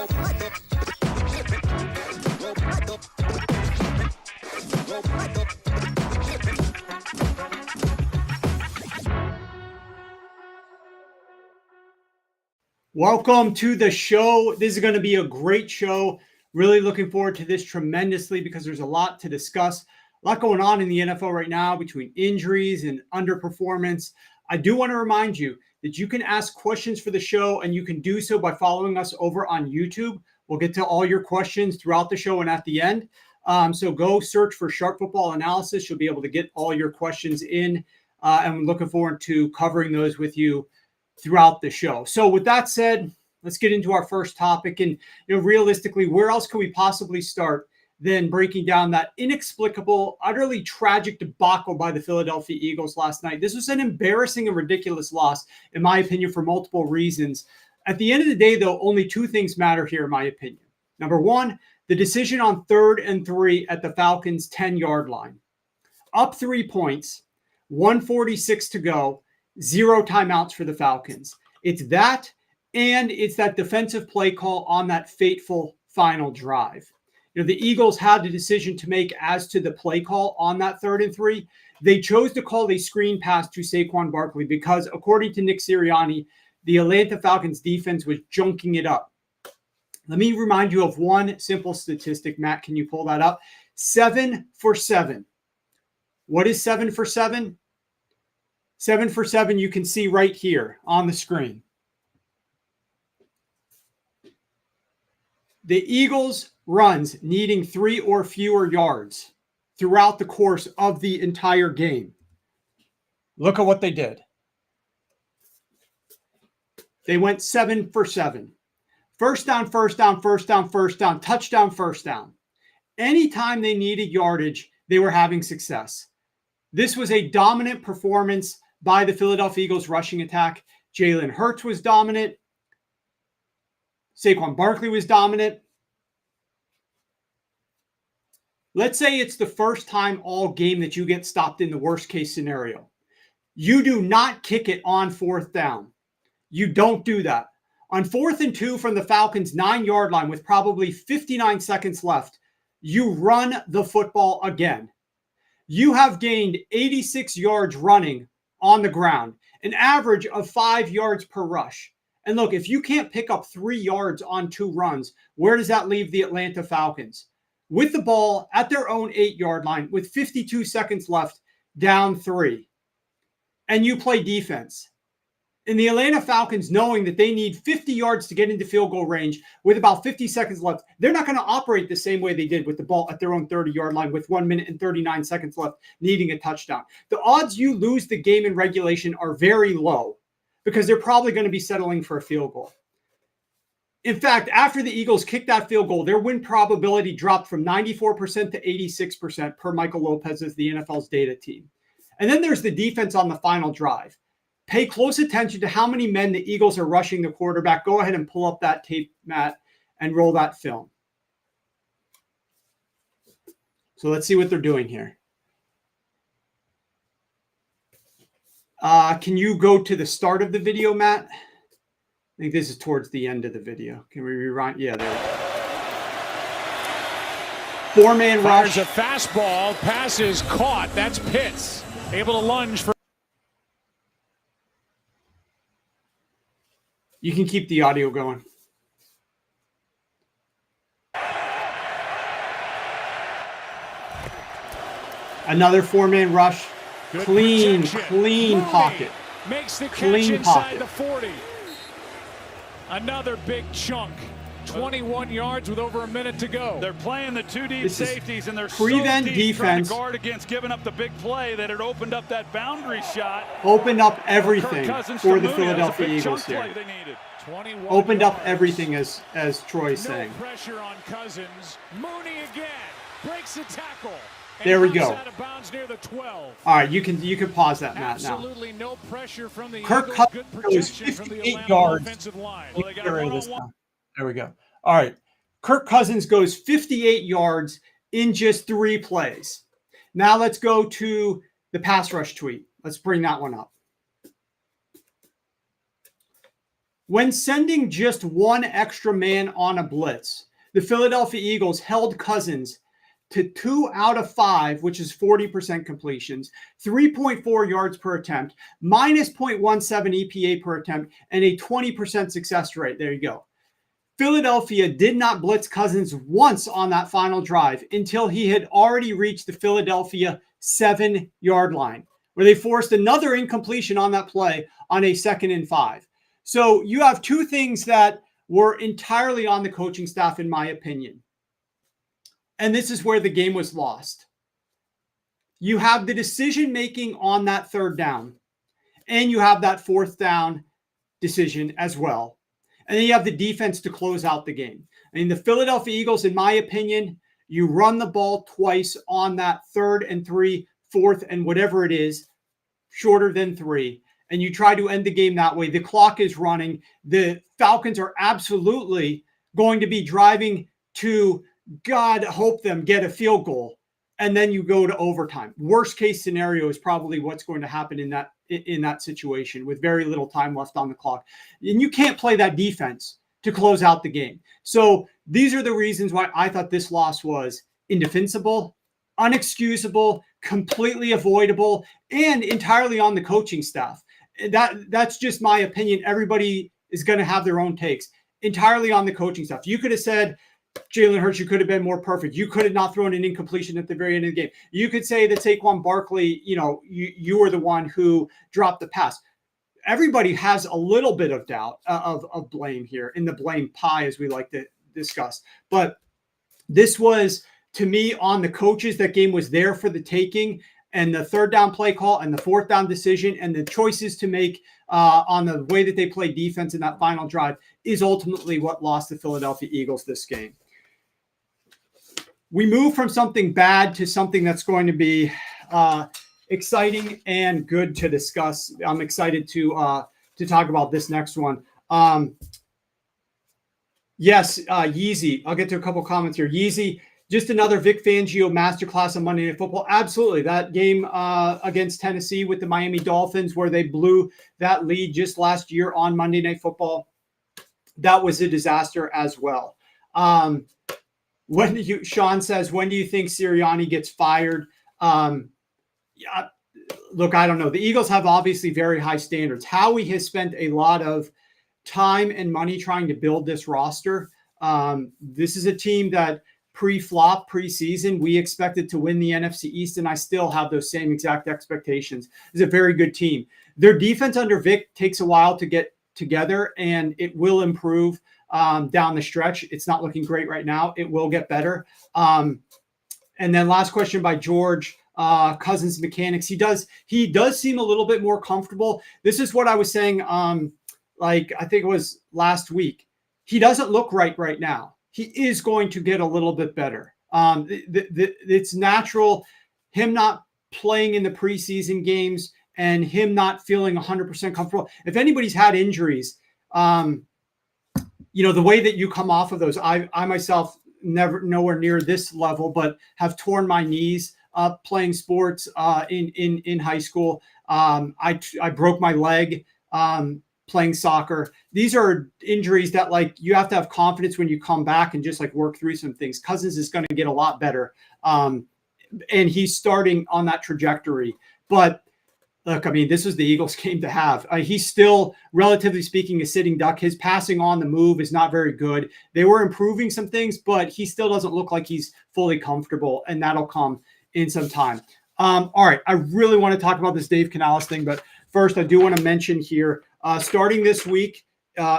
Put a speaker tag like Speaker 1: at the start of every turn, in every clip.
Speaker 1: Welcome to the show. This is going to be a great show. Really looking forward to this tremendously because there's a lot to discuss. A lot going on in the NFL right now between injuries and underperformance. I do want to remind you that you can ask questions for the show, and you can do so by following us over on YouTube. We'll get to all your questions throughout the show and at the end. So go search for Sharp Football Analysis. You'll be able to get all your questions in, and we're looking forward to covering those with you throughout the show. So with that said, let's get into our first topic. And realistically, where else can we possibly start than breaking down that inexplicable, utterly tragic debacle by the Philadelphia Eagles last night? This was an embarrassing and ridiculous loss, in my opinion, for multiple reasons. At the end of the day, though, only two things matter here, in my opinion. Number one, the decision on 3rd and 3 at the Falcons' 10-yard line. Up 3 points, 1:46 to go. 0 timeouts for the Falcons. It's that, and it's that defensive play call on that fateful final drive. The Eagles had the decision to make as to the play call on that 3rd and 3. They chose to call a screen pass to Saquon Barkley because, according to Nick Sirianni, the Atlanta Falcons defense was junking it up. Let me remind you of one simple statistic. Matt, can you pull that up? 7 for 7. What is 7 for 7? 7 for 7, you can see right here on the screen. The Eagles' runs needing 3 or fewer yards throughout the course of the entire game. Look at what they did. They went 7 for 7. First down, first down, first down, first down, touchdown, first down. Anytime they needed yardage, they were having success. This was a dominant performance by the Philadelphia Eagles rushing attack. Jalen Hurts was dominant. Saquon Barkley was dominant. Let's say it's the first time all game that you get stopped in the worst case scenario. You do not kick it on 4th down. You don't do that. On 4th and 2 from the Falcons' 9-yard line with probably 59 seconds left, you run the football again. You have gained 86 yards running on the ground, an average of 5 yards per rush. And look, if you can't pick up 3 yards on 2 runs, where does that leave the Atlanta Falcons? With the ball at their own 8-yard line with 52 seconds left, down 3. And you play defense. And the Atlanta Falcons, knowing that they need 50 yards to get into field goal range with about 50 seconds left, they're not going to operate the same way they did with the ball at their own 30-yard line with 1 minute and 39 seconds left, needing a touchdown. The odds you lose the game in regulation are very low because they're probably going to be settling for a field goal. In fact, after the Eagles kicked that field goal, their win probability dropped from 94% to 86% per Michael Lopez as the NFL's data team. And then there's the defense on the final drive. Pay close attention to how many men the Eagles are rushing the quarterback. Go ahead and pull up that tape, Matt, and roll that film. So let's see what they're doing here. Can you go to the start of the video, Matt? I think this is towards the end of the video. Can we rewind? Yeah, there we go. 4-man rush.
Speaker 2: Fires a fastball. Pass is caught. That's Pitts. Able to lunge for.
Speaker 1: You can keep the audio going. Another 4-man rush.
Speaker 2: Good
Speaker 1: clean
Speaker 2: Mooney
Speaker 1: pocket.
Speaker 2: Makes the catch
Speaker 1: Clean
Speaker 2: inside
Speaker 1: pocket.
Speaker 2: the 40. Another big chunk. 21 yards with over a minute to go.
Speaker 3: They're playing the 2 deep safeties, and they're
Speaker 1: prevent
Speaker 3: so deep trying
Speaker 1: defense.
Speaker 3: to guard against giving up the big play that it opened up that boundary shot.
Speaker 1: Opened up everything for the
Speaker 3: Mooney.
Speaker 1: Philadelphia
Speaker 3: That was a big
Speaker 1: Eagles
Speaker 3: chunk
Speaker 1: here.
Speaker 3: play they needed.
Speaker 1: Opened up everything, as Troy's saying.
Speaker 2: No pressure on Cousins. Mooney again breaks the tackle.
Speaker 1: There we go.
Speaker 2: Out of bounds near the 12.
Speaker 1: All right, you can pause that, Matt.
Speaker 2: Absolutely no pressure from the
Speaker 1: Kirk
Speaker 2: Eagles.
Speaker 1: Cousins
Speaker 2: Good
Speaker 1: goes
Speaker 2: protection from the
Speaker 1: 58
Speaker 2: Atlanta
Speaker 1: yards.
Speaker 2: offensive line.
Speaker 3: Well, they got a one-on-one.
Speaker 1: There we go. All right. Kirk Cousins goes 58 yards in just 3 plays. Now let's go to the pass rush tweet. Let's bring that one up. When sending just one extra man on a blitz, the Philadelphia Eagles held Cousins to 2 out of 5, which is 40% completions, 3.4 yards per attempt, minus 0.17 EPA per attempt, and a 20% success rate. There you go. Philadelphia did not blitz Cousins once on that final drive until he had already reached the Philadelphia 7-yard line, where they forced another incompletion on that play on a 2nd and 5. So you have two things that were entirely on the coaching staff, in my opinion. And this is where the game was lost. You have the decision-making on that 3rd down, and you have that 4th down decision as well. And then you have the defense to close out the game. I mean, the Philadelphia Eagles, in my opinion, you run the ball twice on that 3rd and 3, 4th, and whatever it is, shorter than 3. And you try to end the game that way. The clock is running. The Falcons are absolutely going to be driving to, God hope them, get a field goal. And then you go to overtime. Worst case scenario is probably what's going to happen in that situation with very little time left on the clock. And you can't play that defense to close out the game. So these are the reasons why I thought this loss was indefensible, unexcusable, completely avoidable, and entirely on the coaching staff. That's just my opinion. Everybody is going to have their own takes. Entirely on the coaching staff. You could have said, Jalen Hurts, you could have been more perfect. You could have not thrown an incompletion at the very end of the game. You could say that Saquon Barkley, you were the one who dropped the pass. Everybody has a little bit of doubt of blame here in the blame pie, as we like to discuss. But this was, to me, on the coaches. That game was there for the taking. And the 3rd down play call and the 4th down decision and the choices to make on the way that they play defense in that final drive is ultimately what lost the Philadelphia Eagles this game. We move from something bad to something that's going to be exciting and good to discuss. I'm excited to talk about this next one. Yes, Yeezy. I'll get to a couple comments here. Yeezy. Just another Vic Fangio masterclass on Monday Night Football. Absolutely. That game against Tennessee with the Miami Dolphins, where they blew that lead just last year on Monday Night Football, that was a disaster as well. Sean says, when do you think Sirianni gets fired? Look, I don't know. The Eagles have obviously very high standards. Howie has spent a lot of time and money trying to build this roster. This is a team that pre-flop, preseason, we expected to win the NFC East, and I still have those same exact expectations. It's a very good team. Their defense under Vic takes a while to get together, and it will improve down the stretch. It's not looking great right now. It will get better. And then last question by George, Cousins mechanics. He does seem a little bit more comfortable. This is what I was saying, I think it was last week. He doesn't look right now. He is going to get a little bit better. It's natural, him not playing in the preseason games and him not feeling 100% comfortable. If anybody's had injuries, the way that you come off of those, I myself nowhere near this level, but have torn my knees up playing sports in high school. I broke my leg playing soccer. These are injuries that you have to have confidence when you come back and just work through some things. Cousins is going to get a lot better. And he's starting on that trajectory. But look, I mean, this is the Eagles game to have. He's still, relatively speaking, a sitting duck. His passing on the move is not very good. They were improving some things, but he still doesn't look like he's fully comfortable, and that'll come in some time. All right, I really want to talk about this Dave Canales thing, but first I do want to mention here, starting this week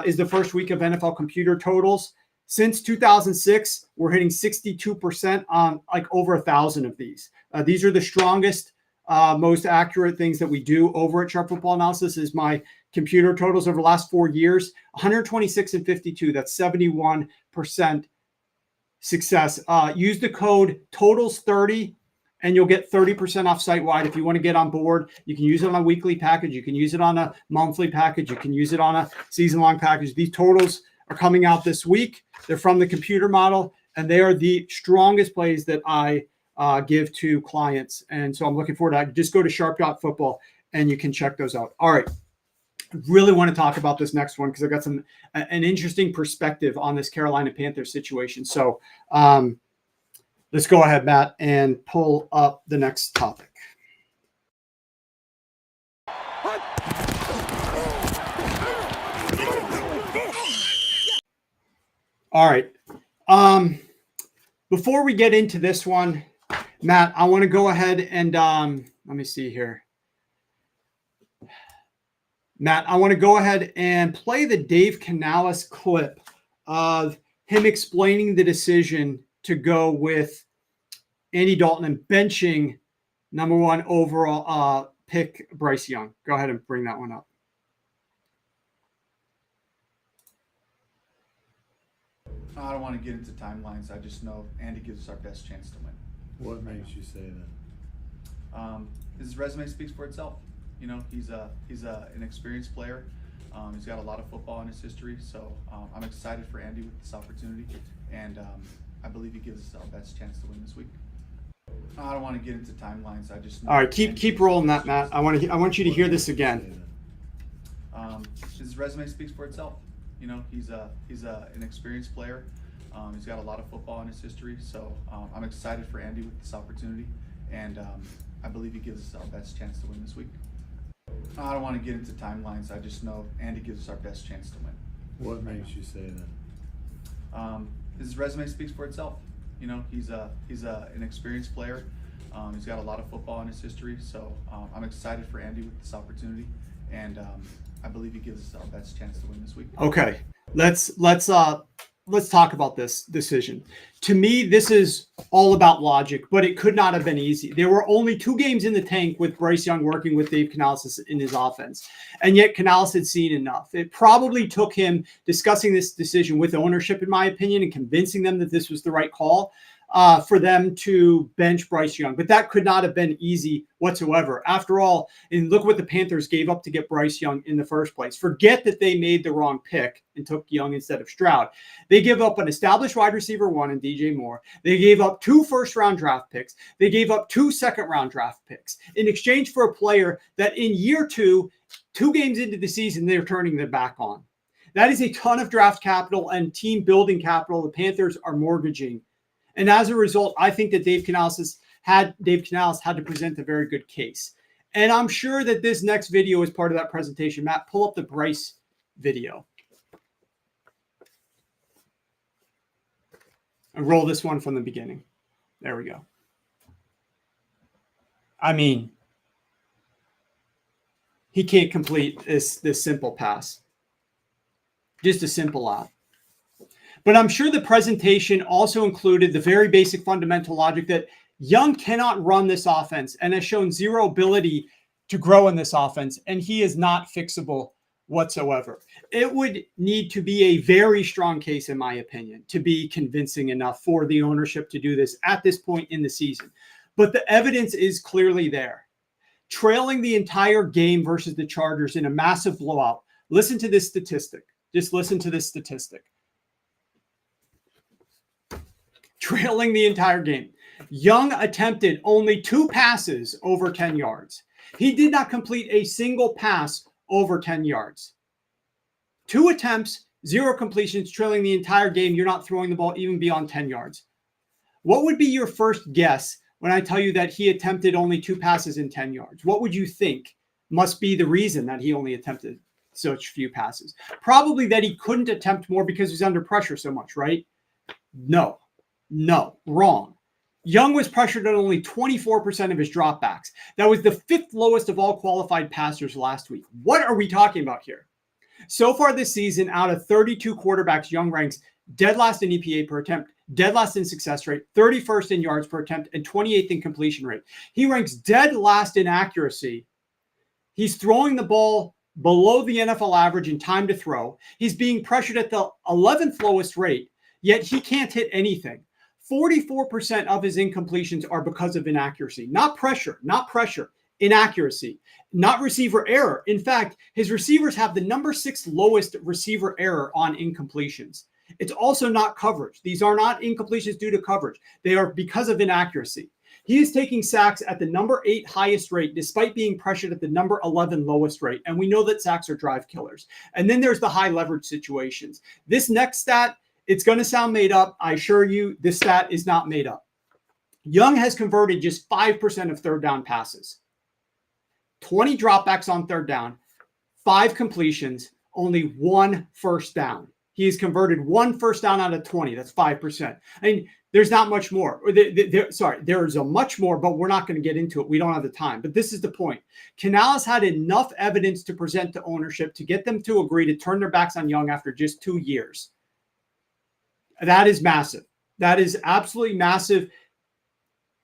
Speaker 1: is the first week of NFL computer totals. Since 2006, we're hitting 62% on over 1,000 of these. These are the strongest, most accurate things that we do over at Sharp Football Analysis. Is my computer totals over the last 4 years, 126 and 52. That's 71% success. Use the code TOTALS30 and you'll get 30% off site-wide. If you want to get on board, you can use it on a weekly package. You can use it on a monthly package. You can use it on a season-long package. These totals are coming out this week. They're from the computer model, and they are the strongest plays that I give to clients. And so I'm looking forward to that. Just go to sharp.football, and you can check those out. All right. really want to talk about this next one because I've got an interesting perspective on this Carolina Panthers situation. So let's go ahead, Matt, and pull up the next topic. All right. Before we get into this one, Matt, I want to go ahead and let me see here. Matt, I want to go ahead and play the Dave Canales clip of him explaining the decision to go with Andy Dalton and benching number 1 overall pick Bryce Young. Go ahead and bring that one up.
Speaker 4: I don't want to get into timelines. I just know Andy gives us our best chance to win.
Speaker 5: What makes you say that?
Speaker 4: His resume speaks for itself. You know, he's an experienced player. He's got a lot of football in his history, so I'm excited for Andy with this opportunity, and I believe he gives us our best chance to win this week. I don't want to get into timelines. I just know.
Speaker 1: All right, keep rolling that, Matt. I want you to hear this again.
Speaker 4: His resume speaks for itself. You know, he's an experienced player. He's got a lot of football in his history, so I'm excited for Andy with this opportunity, and I believe he gives us our best chance to win this week. I don't want to get into timelines. I just know Andy gives us our best chance to win.
Speaker 5: What makes you say that?
Speaker 4: His resume speaks for itself. You know, he's an experienced player. He's got a lot of football in his history, so I'm excited for Andy with this opportunity, and I believe he gives us our best chance to win this week.
Speaker 1: Okay, let's talk about this decision. To me, this is all about logic, but it could not have been easy. There were only 2 games in the tank with Bryce Young working with Dave Canales in his offense, and yet Canales had seen enough. It probably took him discussing this decision with ownership, in my opinion, and convincing them that this was the right call for them to bench Bryce Young. But that could not have been easy whatsoever. After all, and look what the Panthers gave up to get Bryce Young in the first place. Forget that they made the wrong pick and took Young instead of Stroud. They gave up an established wide receiver 1 in DJ Moore. They gave up 2 first-round draft picks. They gave up 2 second-round draft picks in exchange for a player that in year 2 games into the season, they're turning their back on. That is a ton of draft capital and team building capital the Panthers are mortgaging. And as a result, I think that Dave Canales had to present a very good case. And I'm sure that this next video is part of that presentation. Matt, pull up the Bryce video. And roll this one from the beginning. There we go. I mean, he can't complete this simple pass. Just a simple out. But I'm sure the presentation also included the very basic fundamental logic that Young cannot run this offense and has shown zero ability to grow in this offense, and he is not fixable whatsoever. It would need to be a very strong case, in my opinion, to be convincing enough for the ownership to do this at this point in the season. But the evidence is clearly there. Trailing the entire game versus the Chargers in a massive blowout. Listen to this statistic. Just listen to this statistic. Trailing the entire game. Young attempted only 2 passes over 10 yards. He did not complete a single pass over 10 yards. 2 attempts, 0 completions, trailing the entire game. You're not throwing the ball even beyond 10 yards. What would be your first guess when I tell you that he attempted only 2 passes in 10 yards? What would you think must be the reason that he only attempted such few passes? Probably that he couldn't attempt more because he's under pressure so much, right? No, wrong. Young was pressured on only 24% of his dropbacks. That was the 5th lowest of all qualified passers last week. What are we talking about here? So far this season, out of 32 quarterbacks, Young ranks dead last in EPA per attempt, dead last in success rate, 31st in yards per attempt, and 28th in completion rate. He ranks dead last in accuracy. He's throwing the ball below the NFL average in time to throw. He's being pressured at the 11th lowest rate, yet he can't hit anything. 44% of his incompletions are because of inaccuracy. Not pressure, inaccuracy, not receiver error. In fact, his receivers have the number 6 lowest receiver error on incompletions. It's also not coverage. These are not incompletions due to coverage. They are because of inaccuracy. He is taking sacks at the number 8 highest rate, despite being pressured at the number 11 lowest rate. And we know that sacks are drive killers. And then there's the high leverage situations. This next stat, it's going to sound made up. I assure you, this stat is not made up. Young has converted just 5% of third down passes, 20 dropbacks on third down, 5 completions, only 1 first down. He has converted 1 first down out of 20. That's 5%. I mean, there's not much more. There's a much more, but we're not going to get into it. We don't have the time. But this is the point. Canales had enough evidence to present to ownership to get them to agree to turn their backs on Young after just 2 years. That is massive. That is absolutely massive.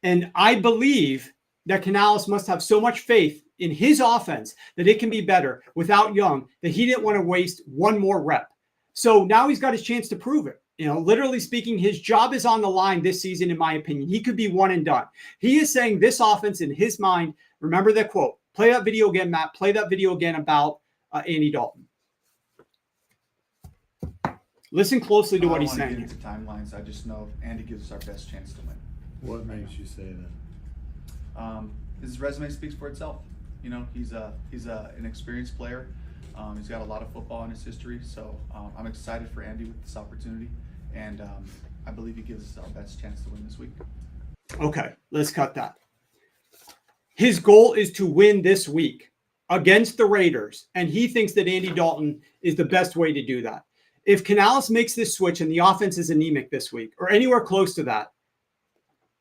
Speaker 1: And I believe that Canales must have so much faith in his offense that it can be better without Young that he didn't want to waste one more rep. So now he's got his chance to prove it. Literally speaking, his job is on the line this season, in my opinion. He could be one and done. He is saying this offense in his mind, remember that quote, play that video again, Matt, play that video again about Andy Dalton. Listen closely to what he's saying.
Speaker 4: I don't want to get into timelines. I just know Andy gives us our best chance to win.
Speaker 5: What makes you say that?
Speaker 4: His resume speaks for itself. He's an experienced player. He's got a lot of football in his history, so I'm excited for Andy with this opportunity, and I believe he gives us our best chance to win this week.
Speaker 1: Okay, let's cut that. His goal is to win this week against the Raiders, and he thinks that Andy Dalton is the best way to do that. If Canales makes this switch and the offense is anemic this week, or anywhere close to that,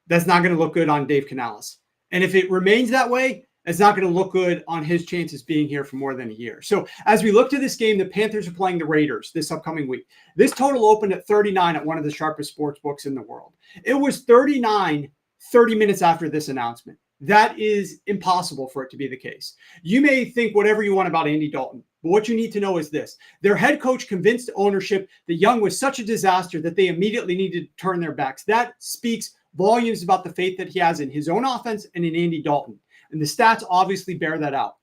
Speaker 1: that's not going to look good on Dave Canales. And if it remains that way, it's not going to look good on his chances being here for more than a year. So as we look to this game, the Panthers are playing the Raiders this upcoming week. This total opened at 39 at one of the sharpest sports books in the world. It was 39 30 minutes after this announcement. That is impossible for it to be the case. You may think whatever you want about Andy Dalton, but what you need to know is this. Their head coach convinced ownership that Young was such a disaster that they immediately needed to turn their backs. That speaks volumes about the faith that he has in his own offense and in Andy Dalton. And the stats obviously bear that out.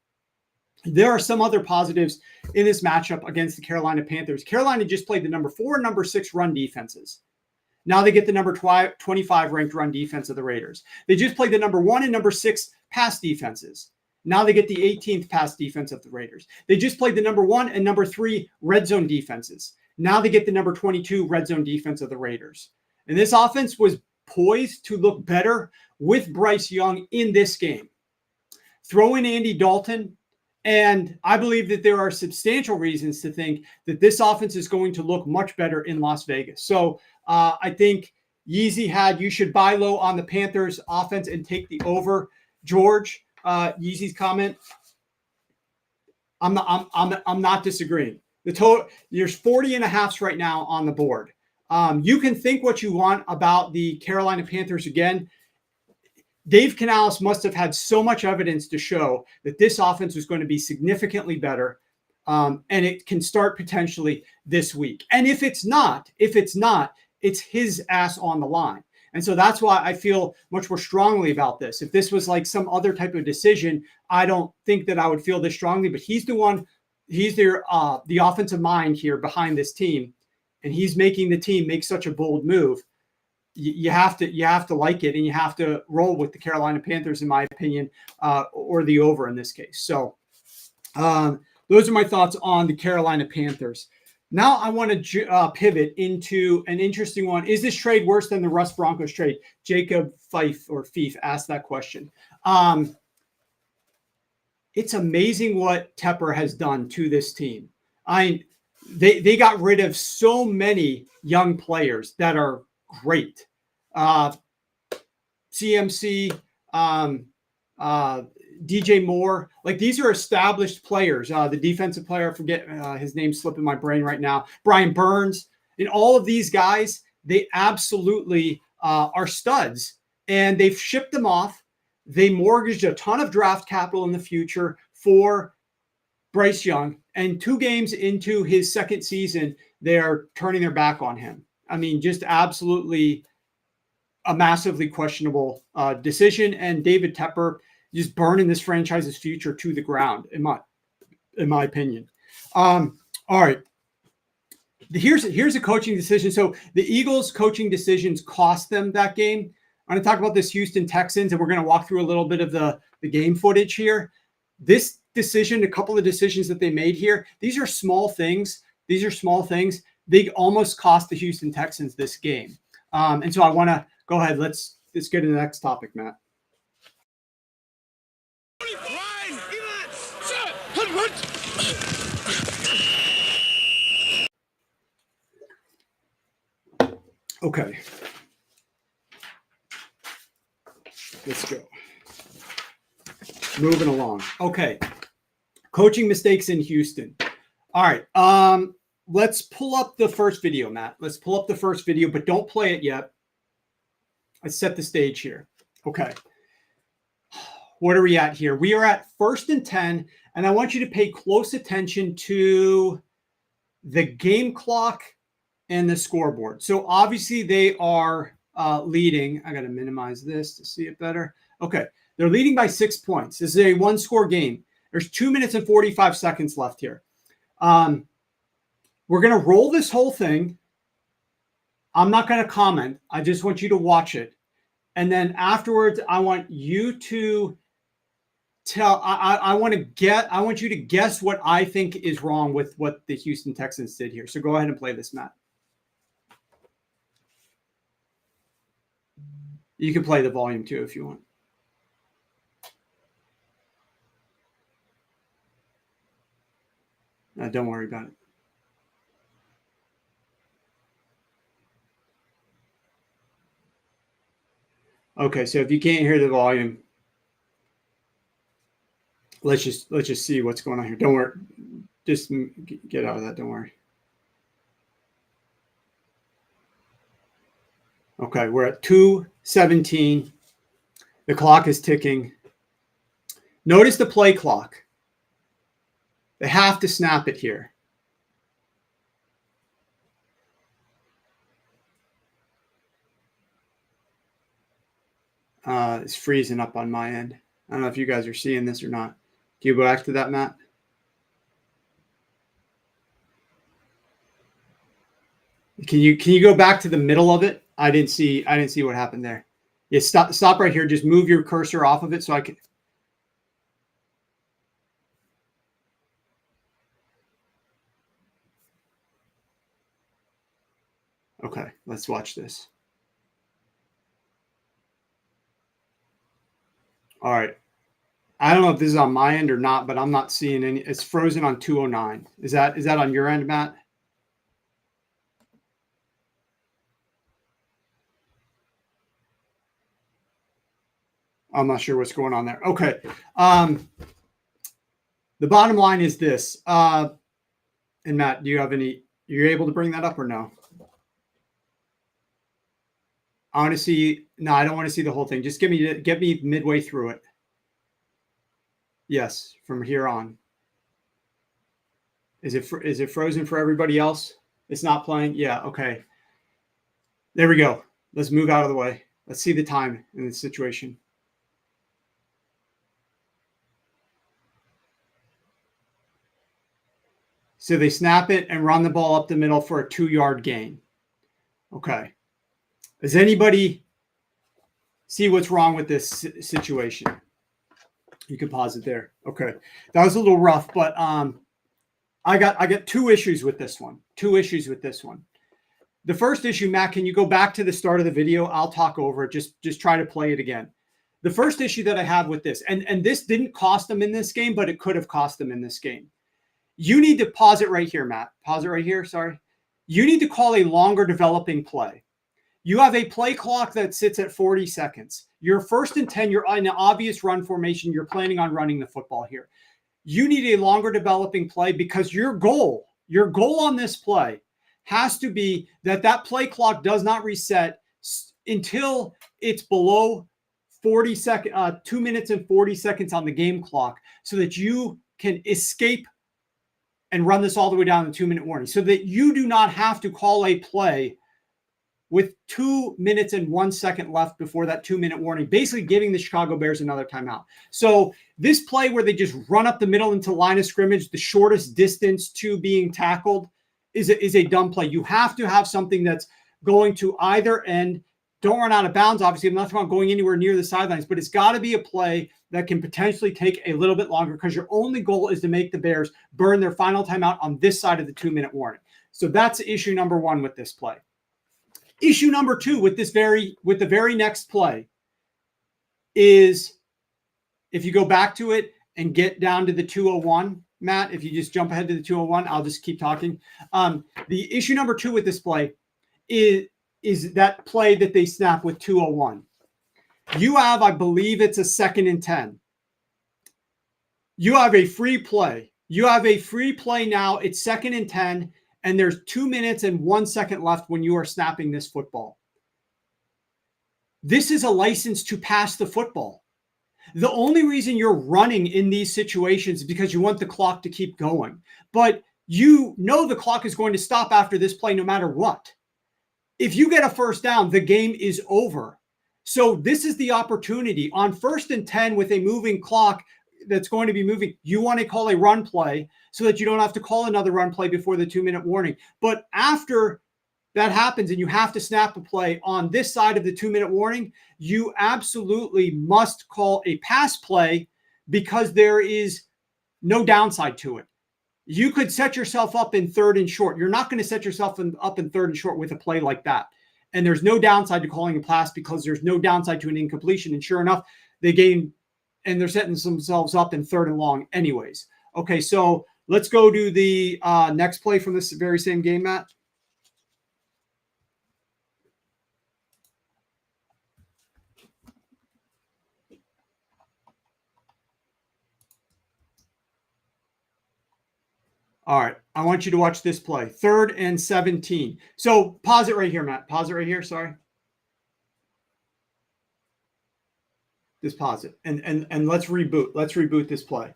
Speaker 1: There are some other positives in this matchup against the Carolina Panthers. Carolina just played the number 4 and number 6 run defenses. Now they get the number 25 ranked run defense of the Raiders. They just played the number 1 and number 6 pass defenses. Now they get the 18th pass defense of the Raiders. They just played the number 1 and number 3 red zone defenses. Now they get the number 22 red zone defense of the Raiders. And this offense was poised to look better with Bryce Young in this game. Throw in Andy Dalton, and I believe that there are substantial reasons to think that this offense is going to look much better in Las Vegas. So I think Yeezy had you should buy low on the Panthers offense and take the over. George, Yeezy's comment. I'm not disagreeing. The total, there's 40 and a halves right now on the board. You can think what you want about the Carolina Panthers again. Dave Canales must have had so much evidence to show that this offense was going to be significantly better, and it can start potentially this week. And if it's not, it's his ass on the line. And so that's why I feel much more strongly about this. If this was like some other type of decision, I don't think that I would feel this strongly, but he's the one, he's the offensive mind here behind this team, and he's making the team make such a bold move. You have to like it, and you have to roll with the Carolina Panthers, in my opinion, or the over in this case. So those are my thoughts on the Carolina Panthers. Now I want to pivot into an interesting one. Is this trade worse than the Russ Broncos trade? Jacob Fife asked that question. It's amazing what Tepper has done to this team. They got rid of so many young players that are great. CMC, DJ Moore, like these are established players. The defensive player, I forget his name, slipping my brain right now. Brian Burns, and all of these guys, they absolutely are studs, and they've shipped them off. They mortgaged a ton of draft capital in the future for Bryce Young, and 2 games into his second season, they're turning their back on him. I mean, just absolutely a massively questionable decision. And David Tepper just burning this franchise's future to the ground, in my opinion. All right. Here's a coaching decision. So the Eagles' coaching decisions cost them that game. I'm going to talk about this Houston Texans, and we're going to walk through a little bit of the game footage here. This decision, a couple of decisions that they made here, these are small things. These are small things. They almost cost the Houston Texans this game. And so I want to go ahead. Let's get to the next topic, Matt. Okay. Let's go. Moving along. Okay. Coaching mistakes in Houston. All right. Let's pull up the first video, Matt. Let's pull up the first video, but don't play it yet. Let's set the stage here. Okay. What are we at here? We are at 1st and 10, and I want you to pay close attention to the game clock and the scoreboard. So obviously they are leading. I got to minimize this to see it better. Okay. They're leading by 6 points. This is a one-score game. There's 2 minutes and 45 seconds left here. We're going to roll this whole thing. I'm not going to comment. I just want you to watch it. And then afterwards, I want you to tell, I want you to guess what I think is wrong with what the Houston Texans did here. So go ahead and play this, Matt. You can play the volume too if you want. No, don't worry about it. Okay, so if you can't hear the volume, let's just see what's going on here. Don't worry. Just get out of that. Don't worry. Okay, we're at 2:17. The clock is ticking. Notice the play clock. They have to snap it here. It's freezing up on my end. I don't know if you guys are seeing this or not. Can you go back to that, Matt? Can you go back to the middle of it? I didn't see what happened there. Yeah, stop right here. Just move your cursor off of it so I can. Okay, let's watch this. All right. I don't know if this is on my end or not, but I'm not seeing any. It's frozen on 209. Is that on your end, Matt? I'm not sure what's going on there. Okay. The bottom line is this. And Matt, do you have any? You're able to bring that up or no? I want to see. No, I don't want to see the whole thing. Just get me midway through it. Yes, from here on. Is it frozen for everybody else? It's not playing. Yeah. Okay. There we go. Let's move out of the way. Let's see the time in this situation. So they snap it and run the ball up the middle for a 2-yard gain. Okay. Does anybody see what's wrong with this situation? You can pause it there. Okay. That was a little rough, but I got 2 issues with this one. 2 issues with this one. The first issue, Matt, can you go back to the start of the video? I'll talk over it. Just try to play it again. The first issue that I have with this, and this didn't cost them in this game, but it could have cost them in this game. You need to pause it right here, Matt. Pause it right here. Sorry. You need to call a longer developing play. You have a play clock that sits at 40 seconds. You're 1st and 10. You're in an obvious run formation. You're planning on running the football here. You need a longer developing play because your goal on this play has to be that play clock does not reset until it's below 2 minutes and 40 seconds on the game clock so that you can escape and run this all the way down the 2-minute warning so that you do not have to call a play with 2 minutes and 1 second left before that 2-minute warning, basically giving the Chicago Bears another timeout. So this play where they just run up the middle into line of scrimmage, the shortest distance to being tackled is a dumb play. You have to have something that's going to either end Don't run out of bounds. Obviously, I'm not talking about going anywhere near the sidelines, but it's got to be a play that can potentially take a little bit longer because your only goal is to make the Bears burn their final timeout on this side of the 2-minute warning. So that's issue number one with this play. Issue number two with the very next play is, if you go back to it and get down to the 201, Matt, if you just jump ahead to the 201, I'll just keep talking. The issue number two with this play is that play that they snap with 201. You have, I believe it's a 2nd and 10. You have a free play. You have a free play now. It's 2nd and 10, and there's 2 minutes and 1 second left when you are snapping this football. This is a license to pass the football. The only reason you're running in these situations is because you want the clock to keep going. But you know the clock is going to stop after this play no matter what. If you get a first down, the game is over. So this is the opportunity on 1st and 10 with a moving clock that's going to be moving. You want to call a run play so that you don't have to call another run play before the 2-minute warning. But after that happens and you have to snap a play on this side of the 2-minute warning, you absolutely must call a pass play because there is no downside to it. You could set yourself up in 3rd and short. You're not going to set yourself up in 3rd and short with a play like that. And there's no downside to calling a pass because there's no downside to an incompletion. And sure enough, they gain, and they're setting themselves up in 3rd and long anyways. Okay, so let's go to the next play from this very same game, Matt. All right, I want you to watch this play. 3rd and 17. So pause it right here, Matt. Pause it right here. Sorry. Just pause it and let's reboot. Let's reboot this play.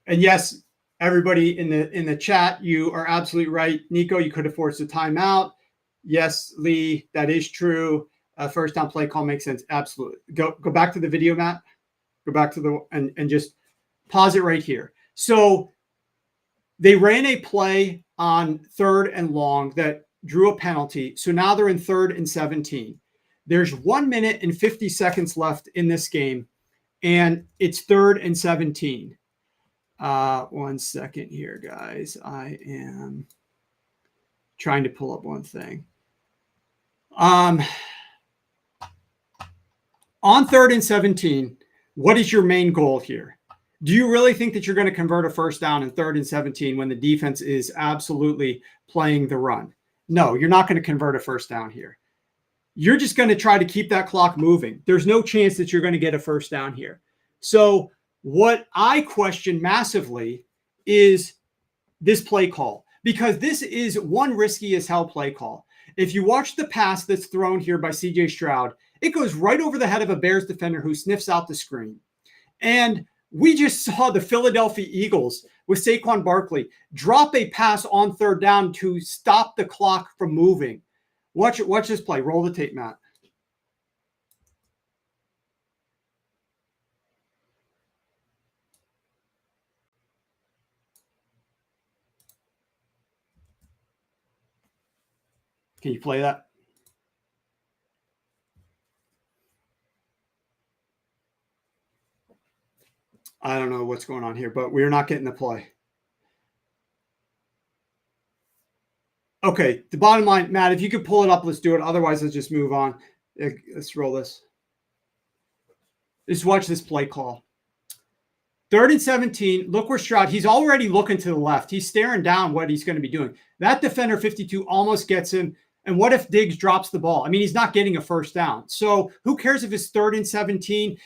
Speaker 1: And yes, everybody in the chat, you are absolutely right. Nico, you could have forced a timeout. Yes, Lee, that is true. First down play call makes sense. Absolutely. Go back to the video, Matt. Go back to the and just pause it right here. So they ran a play on 3rd and long that drew a penalty. So now they're in 3rd and 17. There's 1 minute and 50 seconds left in this game, and it's 3rd and 17. 1 second here, guys. I am trying to pull up one thing. On 3rd and 17, what is your main goal here? Do you really think that you're going to convert a first down in 3rd and 17 when the defense is absolutely playing the run? No, you're not going to convert a first down here. You're just going to try to keep that clock moving. There's no chance that you're going to get a first down here. So what I question massively is this play call, because this is one risky as hell play call. If you watch the pass that's thrown here by CJ Stroud, it goes right over the head of a Bears defender who sniffs out the screen. And we just saw the Philadelphia Eagles with Saquon Barkley drop a pass on 3rd down to stop the clock from moving. Watch this play. Roll the tape, Matt. Can you play that? I don't know what's going on here, but we're not getting the play. Okay, the bottom line, Matt, if you could pull it up, let's do it. Otherwise, let's just move on. Let's roll this. Just watch this play call. 3rd and 17. Look where Stroud, he's already looking to the left. He's staring down what he's going to be doing. That defender 52 almost gets him. And what if Diggs drops the ball? I mean, he's not getting a first down. So who cares if it's 3rd and 17,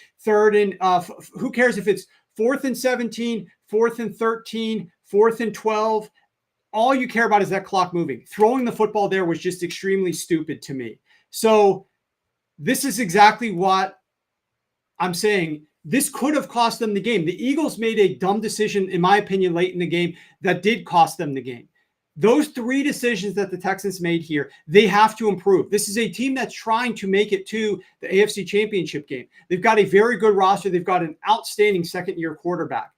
Speaker 1: who cares if it's 4th and 17, 4th and 13, 4th and 12? All you care about is that clock moving. Throwing the football there was just extremely stupid to me. So this is exactly what I'm saying. This could have cost them the game. The Eagles made a dumb decision, in my opinion, late in the game that did cost them the game. Those 3 decisions that the Texans made here, they have to improve. This is a team that's trying to make it to the AFC Championship game. They've got a very good roster. They've got an outstanding second-year quarterback.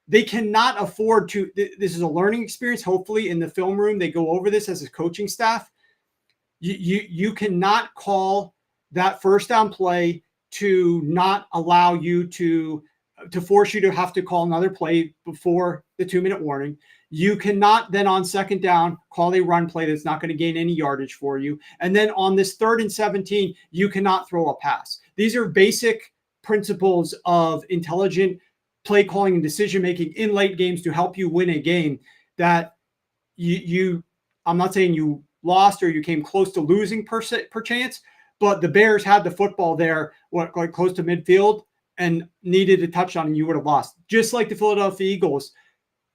Speaker 1: They cannot afford to. This is a learning experience. Hopefully, in the film room, they go over this as a coaching staff. You cannot call that first down play to not allow you to force you to have to call another play before the 2-minute warning. You cannot then on second down call a run play that's not going to gain any yardage for you. And then on this 3rd and 17, you cannot throw a pass. These are basic principles of intelligent play calling and decision making in late games to help you win a game that I'm not saying you lost or you came close to losing per chance, but the Bears had the football there, like close to midfield, and needed a touchdown, and you would have lost. Just like the Philadelphia Eagles,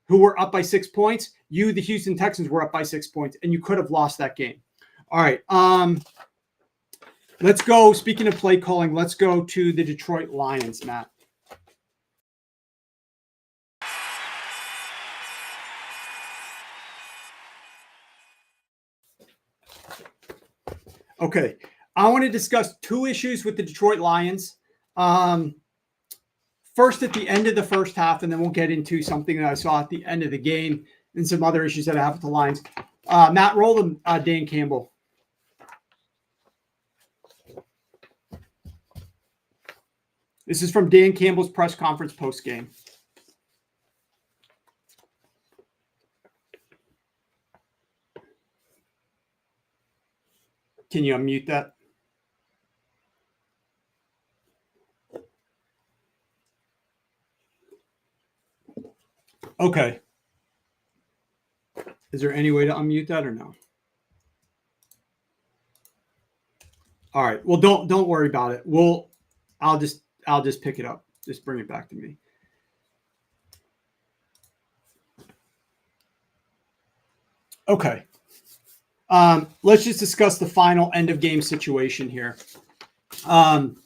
Speaker 1: who were up by 6 points, the Houston Texans, were up by 6 points, and you could have lost that game. All right. Let's go. Speaking of play calling, let's go to the Detroit Lions, Matt. Okay. I want to discuss 2 issues with the Detroit Lions. First, at the end of the first half, and then we'll get into something that I saw at the end of the game and some other issues that I have with the Lions. Matt, roll them, Dan Campbell. This is from Dan Campbell's press conference post-game. Can you unmute that? Okay. Is there any way to unmute that or no? All right. Well, don't worry about it. I'll just pick it up. Just bring it back to me. Okay. Let's just discuss the final end of game situation here. And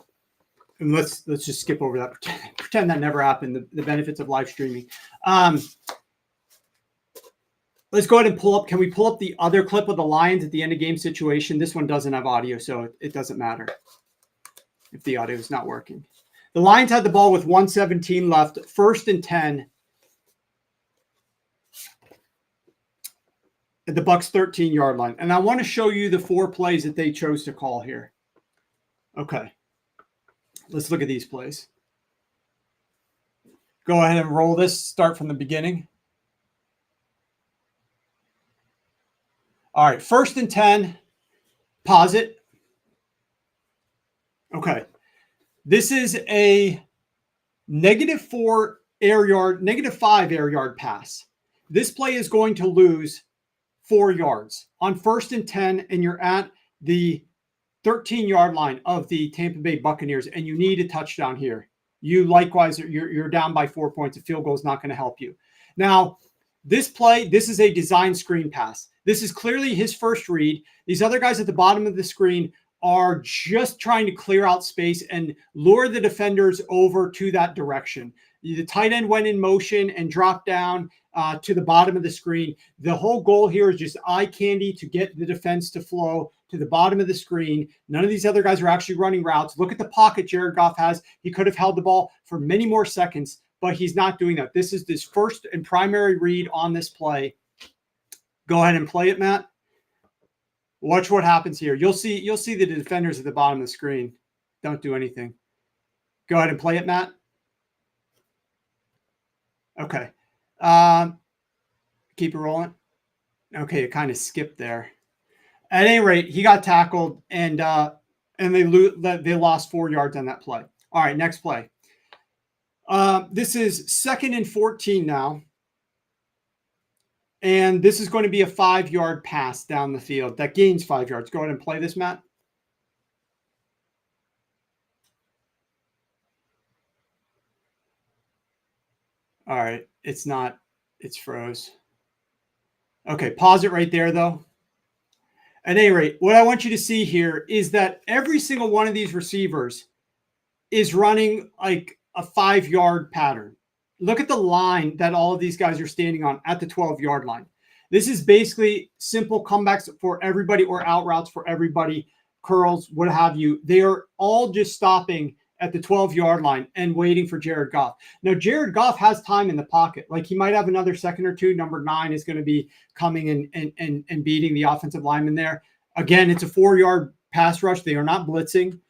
Speaker 1: let's just skip over that. Pretend that never happened. The benefits of live streaming. Let's go ahead and pull up. Can we pull up the other clip of the Lions at the end of game situation? This one doesn't have audio, so it doesn't matter if the audio is not working. The Lions had the ball with 1:17 left, 1st and 10 at the Bucs 13-yard line. And I want to show you the 4 plays that they chose to call here. Okay. Let's look at these plays. Go ahead and roll this. Start from the beginning. All right. 1st and 10. Pause it. Okay. This is a -5 air yard pass. This play is going to lose 4 yards on 1st and 10, and you're at the 13-yard line of the Tampa Bay Buccaneers, and you need a touchdown here. You likewise, you're down by 4 points. A field goal is not going to help you. Now, this play, this is a design screen pass. This is clearly his first read. These other guys at the bottom of the screen are just trying to clear out space and lure the defenders over to that direction. The tight end went in motion and dropped down to the bottom of the screen. The whole goal here is just eye candy to get the defense to flow to the bottom of the screen. None of these other guys are actually running routes. Look at the pocket Jared Goff has. He could have held the ball for many more seconds, but he's not doing that. This is this first and primary read on this play. Go ahead and play it, Matt. Watch what happens here. You'll see the defenders at the bottom of the screen. Don't do anything. Go ahead and play it, Matt. Okay. Keep it rolling. Okay, it kind of skipped there. At any rate, he got tackled, and they lost 4 yards on that play. All right, next play. This is 2nd and 14 now. And this is going to be a 5-yard pass down the field that gains 5 yards. Go ahead and play this, Matt. All right. It's froze. Okay. Pause it right there, though. At any rate, what I want you to see here is that every single one of these receivers is running like a 5-yard pattern. Look at the line that all of these guys are standing on at the 12-yard line. This is basically simple comebacks for everybody or out routes for everybody, curls, what have you. They are all just stopping at the 12-yard line and waiting for Jared Goff. Now, Jared Goff has time in the pocket. Like, he might have another second or two. Number 9 is going to be coming and beating the offensive lineman there. Again, it's a 4-yard pass rush. They are not blitzing.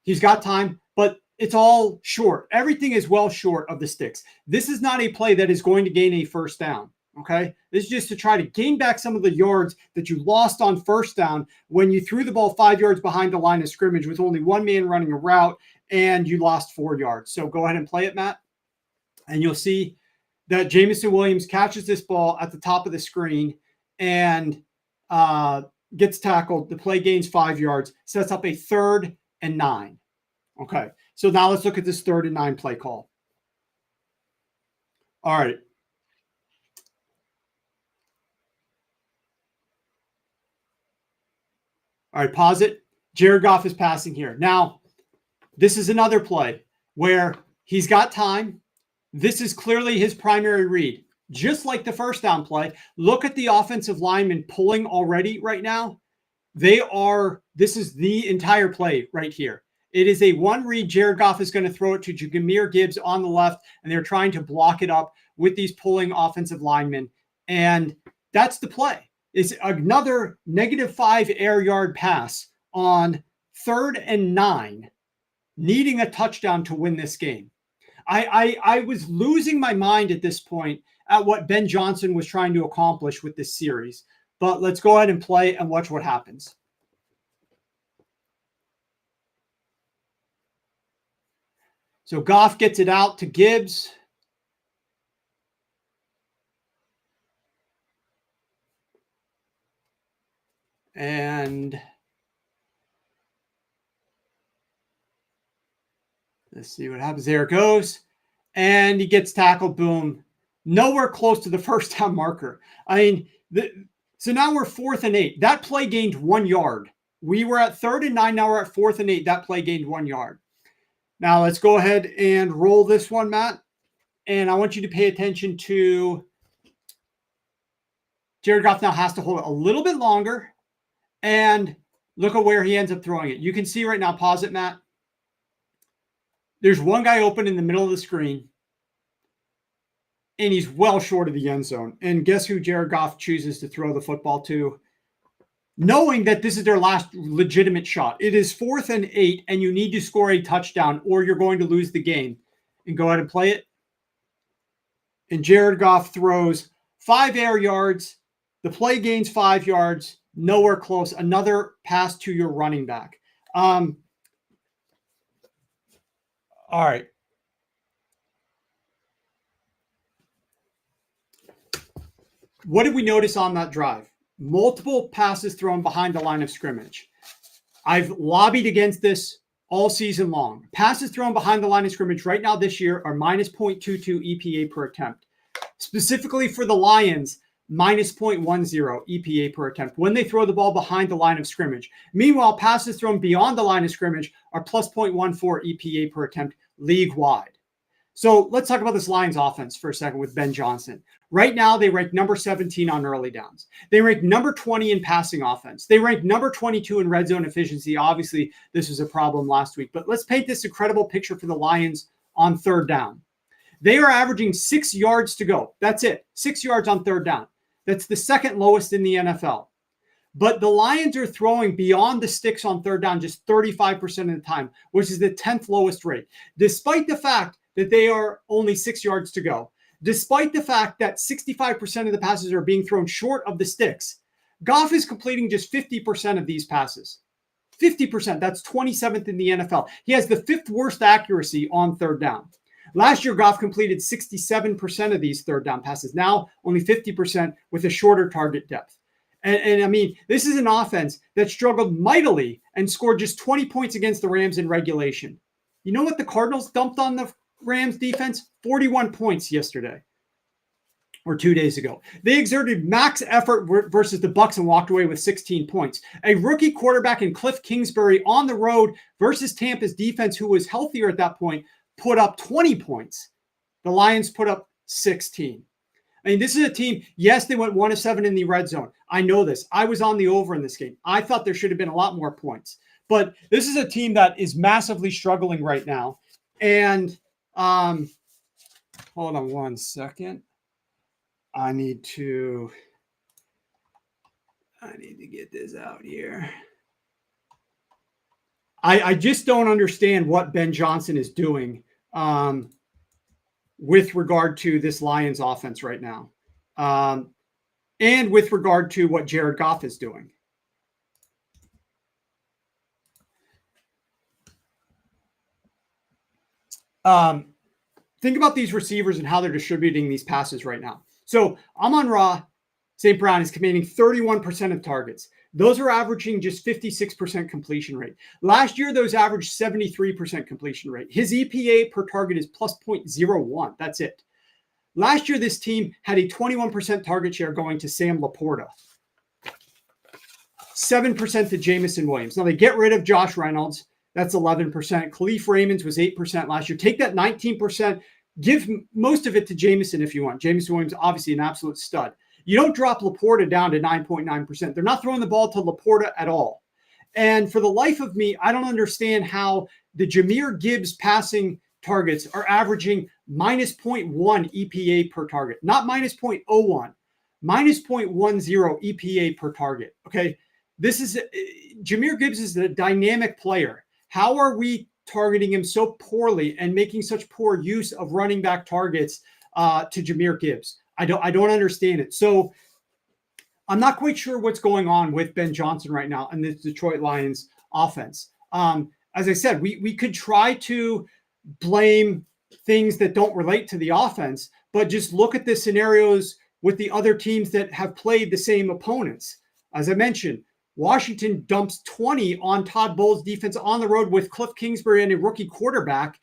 Speaker 1: He's got time, but it's all short. Everything is well short of the sticks. This is not a play that is going to gain a first down. Okay. This is just to try to gain back some of the yards that you lost on first down when you threw the ball 5 yards behind the line of scrimmage with only one man running a route and you lost 4 yards. So go ahead and play it, Matt. And you'll see that Jamison Williams catches this ball at the top of the screen and gets tackled. The play gains 5 yards, sets up a 3rd and 9. Okay. So now let's look at this 3rd and 9 play call. All right. All right, pause it. Jared Goff is passing here. Now, this is another play where he's got time. This is clearly his primary read. Just like the first down play, look at the offensive linemen pulling already right now. This is the entire play right here. It is a one read. Jared Goff is going to throw it to Jahmyr Gibbs on the left, and they're trying to block it up with these pulling offensive linemen. And that's the play. It's another -5 air yard pass on 3rd and 9, needing a touchdown to win this game. I was losing my mind at this point at what Ben Johnson was trying to accomplish with this series. But let's go ahead and play and watch what happens. So Goff gets it out to Gibbs. And let's see what happens. There it goes. And he gets tackled. Boom. Nowhere close to the first down marker. I mean, so now we're 4th and 8. That play gained 1 yard. We were at 3rd and 9. Now we're at 4th and 8. That play gained 1 yard. Now let's go ahead and roll this one, Matt. And I want you to pay attention to Jared Goff now has to hold it a little bit longer. And look at where he ends up throwing it. You can see right now, pause it, Matt. There's one guy open in the middle of the screen. And he's well short of the end zone. And guess who Jared Goff chooses to throw the football to? Knowing that this is their last legitimate shot. It is 4th and 8, and you need to score a touchdown or you're going to lose the game. And go ahead and play it. And Jared Goff throws 5 air yards. The play gains 5 yards. Nowhere close. Another pass to your running back. All right. What did we notice on that drive? Multiple passes thrown behind the line of scrimmage. I've lobbied against this all season long. Passes thrown behind the line of scrimmage right now this year are minus 0.22 EPA per attempt. Specifically for the Lions, minus 0.10 EPA per attempt when they throw the ball behind the line of scrimmage. Meanwhile, passes thrown beyond the line of scrimmage are plus 0.14 EPA per attempt league-wide. So let's talk about this Lions offense for a second with Ben Johnson. Right now, they rank number 17 on early downs. They rank number 20 in passing offense. They rank number 22 in red zone efficiency. Obviously, this was a problem last week. But let's paint this incredible picture for the Lions on 3rd down. They are averaging 6 yards to go. That's it. 6 yards on 3rd down. That's the 2nd lowest in the NFL. But the Lions are throwing beyond the sticks on 3rd down just 35% of the time, which is the 10th lowest rate. Despite the fact that they are only 6 yards to go, despite the fact that 65% of the passes are being thrown short of the sticks, Goff is completing just 50% of these passes. 50%. That's 27th in the NFL. He has the 5th worst accuracy on 3rd down. Last year, Goff completed 67% of these 3rd down passes. Now, only 50% with a shorter target depth. And I mean, this is an offense that struggled mightily and scored just 20 points against the Rams in regulation. You know what the Cardinals dumped on the Rams defense? 41 points yesterday or 2 days ago. They exerted max effort versus the Bucs and walked away with 16 points. A rookie quarterback in Cliff Kingsbury on the road versus Tampa's defense, who was healthier at that point, put up 20 points. The Lions put up 16. I mean, this is a team, yes, they went 1 of 7 in the red zone. I know this. I was on the over in this game. I thought there should have been a lot more points. But this is a team that is massively struggling right now. And hold on one second. I need to get this out here. I just don't understand what Ben Johnson is doing with regard to this Lions offense right now. And with regard to what Jared Goff is doing. Think about these receivers and how they're distributing these passes right now. So Amon-Ra St. Brown is commanding 31% of targets. Those are averaging just 56% completion rate. Last year, those averaged 73% completion rate. His EPA per target is plus 0.01. That's it. Last year, this team had a 21% target share going to Sam Laporta. 7% to Jamison Williams. Now, they get rid of Josh Reynolds. That's 11%. Khalif Raymond's was 8% last year. Take that 19%. Give most of it to Jamison if you want. Jamison Williams, obviously an absolute stud. You don't drop Laporta down to 9.9%. They're not throwing the ball to Laporta at all. And for the life of me, I don't understand how the Jahmyr Gibbs passing targets are averaging minus 0.1 EPA per target, not minus 0.01, minus 0.10 EPA per target. Okay. Jahmyr Gibbs is a dynamic player. How are we targeting him so poorly and making such poor use of running back targets to Jahmyr Gibbs? I don't understand it. So I'm not quite sure what's going on with Ben Johnson right now and the Detroit Lions offense. As I said, we could try to blame things that don't relate to the offense, but just look at the scenarios with the other teams that have played the same opponents. As I mentioned, Washington dumps 20 on Todd Bowles' defense on the road with Cliff Kingsbury and a rookie quarterback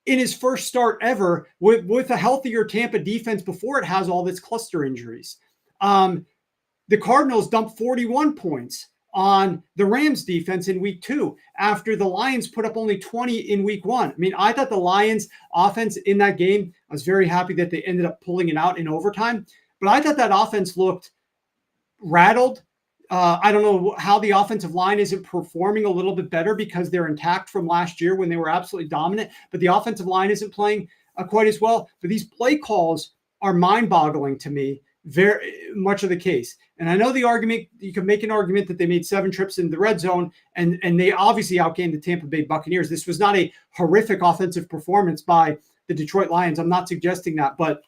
Speaker 1: in his first start ever with a healthier Tampa defense before it has all this cluster injuries. The Cardinals dumped 41 points on the Rams defense in week 2 after the Lions put up only 20 in week 1. I mean, I thought the Lions offense in that game, I was very happy that they ended up pulling it out in overtime, but I thought that offense looked rattled. I don't know how the offensive line isn't performing a little bit better because they're intact from last year when they were absolutely dominant, but the offensive line isn't playing quite as well. But these play calls are mind-boggling to me, very much of the case. And I know the argument, you can make an argument that they made 7 trips into the red zone and they obviously outgained the Tampa Bay Buccaneers. This was not a horrific offensive performance by the Detroit Lions. I'm not suggesting that, but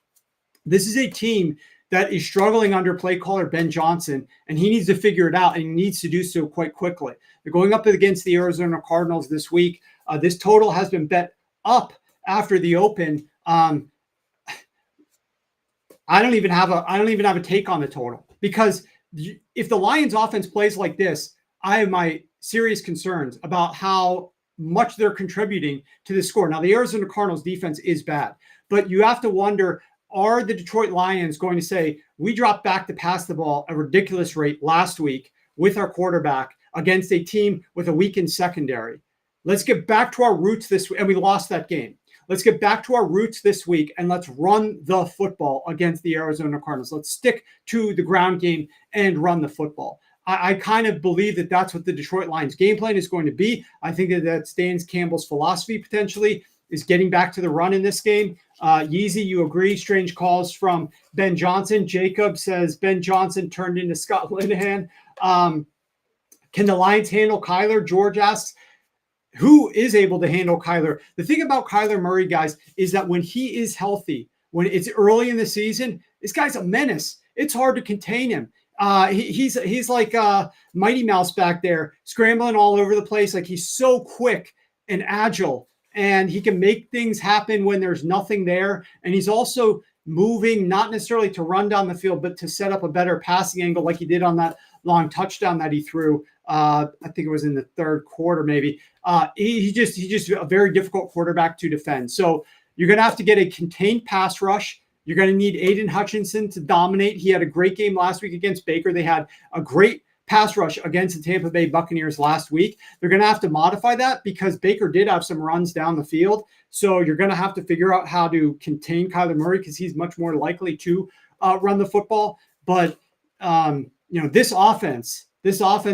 Speaker 1: this is a team that is struggling under play caller Ben Johnson, and he needs to figure it out, and he needs to do so quite quickly. They're going up against the Arizona Cardinals this week. This total has been bet up after the open. I don't even have a take on the total, because if the Lions offense plays like this, I have my serious concerns about how much they're contributing to the score. Now, the Arizona Cardinals defense is bad, but you have to wonder, are the Detroit Lions going to say, we dropped back to pass the ball a ridiculous rate last week with our quarterback against a team with a weakened secondary? Let's get back to our roots this week. And we lost that game. Let's get back to our roots this week and let's run the football against the Arizona Cardinals. Let's stick to the ground game and run the football. I kind of believe that that's what the Detroit Lions game plan is going to be. I think that's Dan Campbell's philosophy potentially, is getting back to the run in this game. Yeezy, you agree? Strange calls from Ben Johnson. Jacob says Ben Johnson turned into Scott Linehan. Can the Lions handle Kyler? George asks, who is able to handle Kyler? The thing about Kyler Murray, guys, is that when he is healthy, when it's early in the season, this guy's a menace. It's hard to contain him. He's like Mighty Mouse back there, scrambling all over the place. Like, he's so quick and agile, and he can make things happen when there's nothing there. And he's also moving, not necessarily to run down the field, but to set up a better passing angle, like he did on that long touchdown that he threw. I think it was in the third quarter, maybe. He's just a very difficult quarterback to defend. So you're going to have to get a contained pass rush. You're going to need Aiden Hutchinson to dominate. He had a great game last week against Baker. They had a great pass rush against the Tampa Bay Buccaneers last week. They're going to have to modify that because Baker did have some runs down the field. So you're going to have to figure out how to contain Kyler Murray because he's much more likely to run the football. But this offense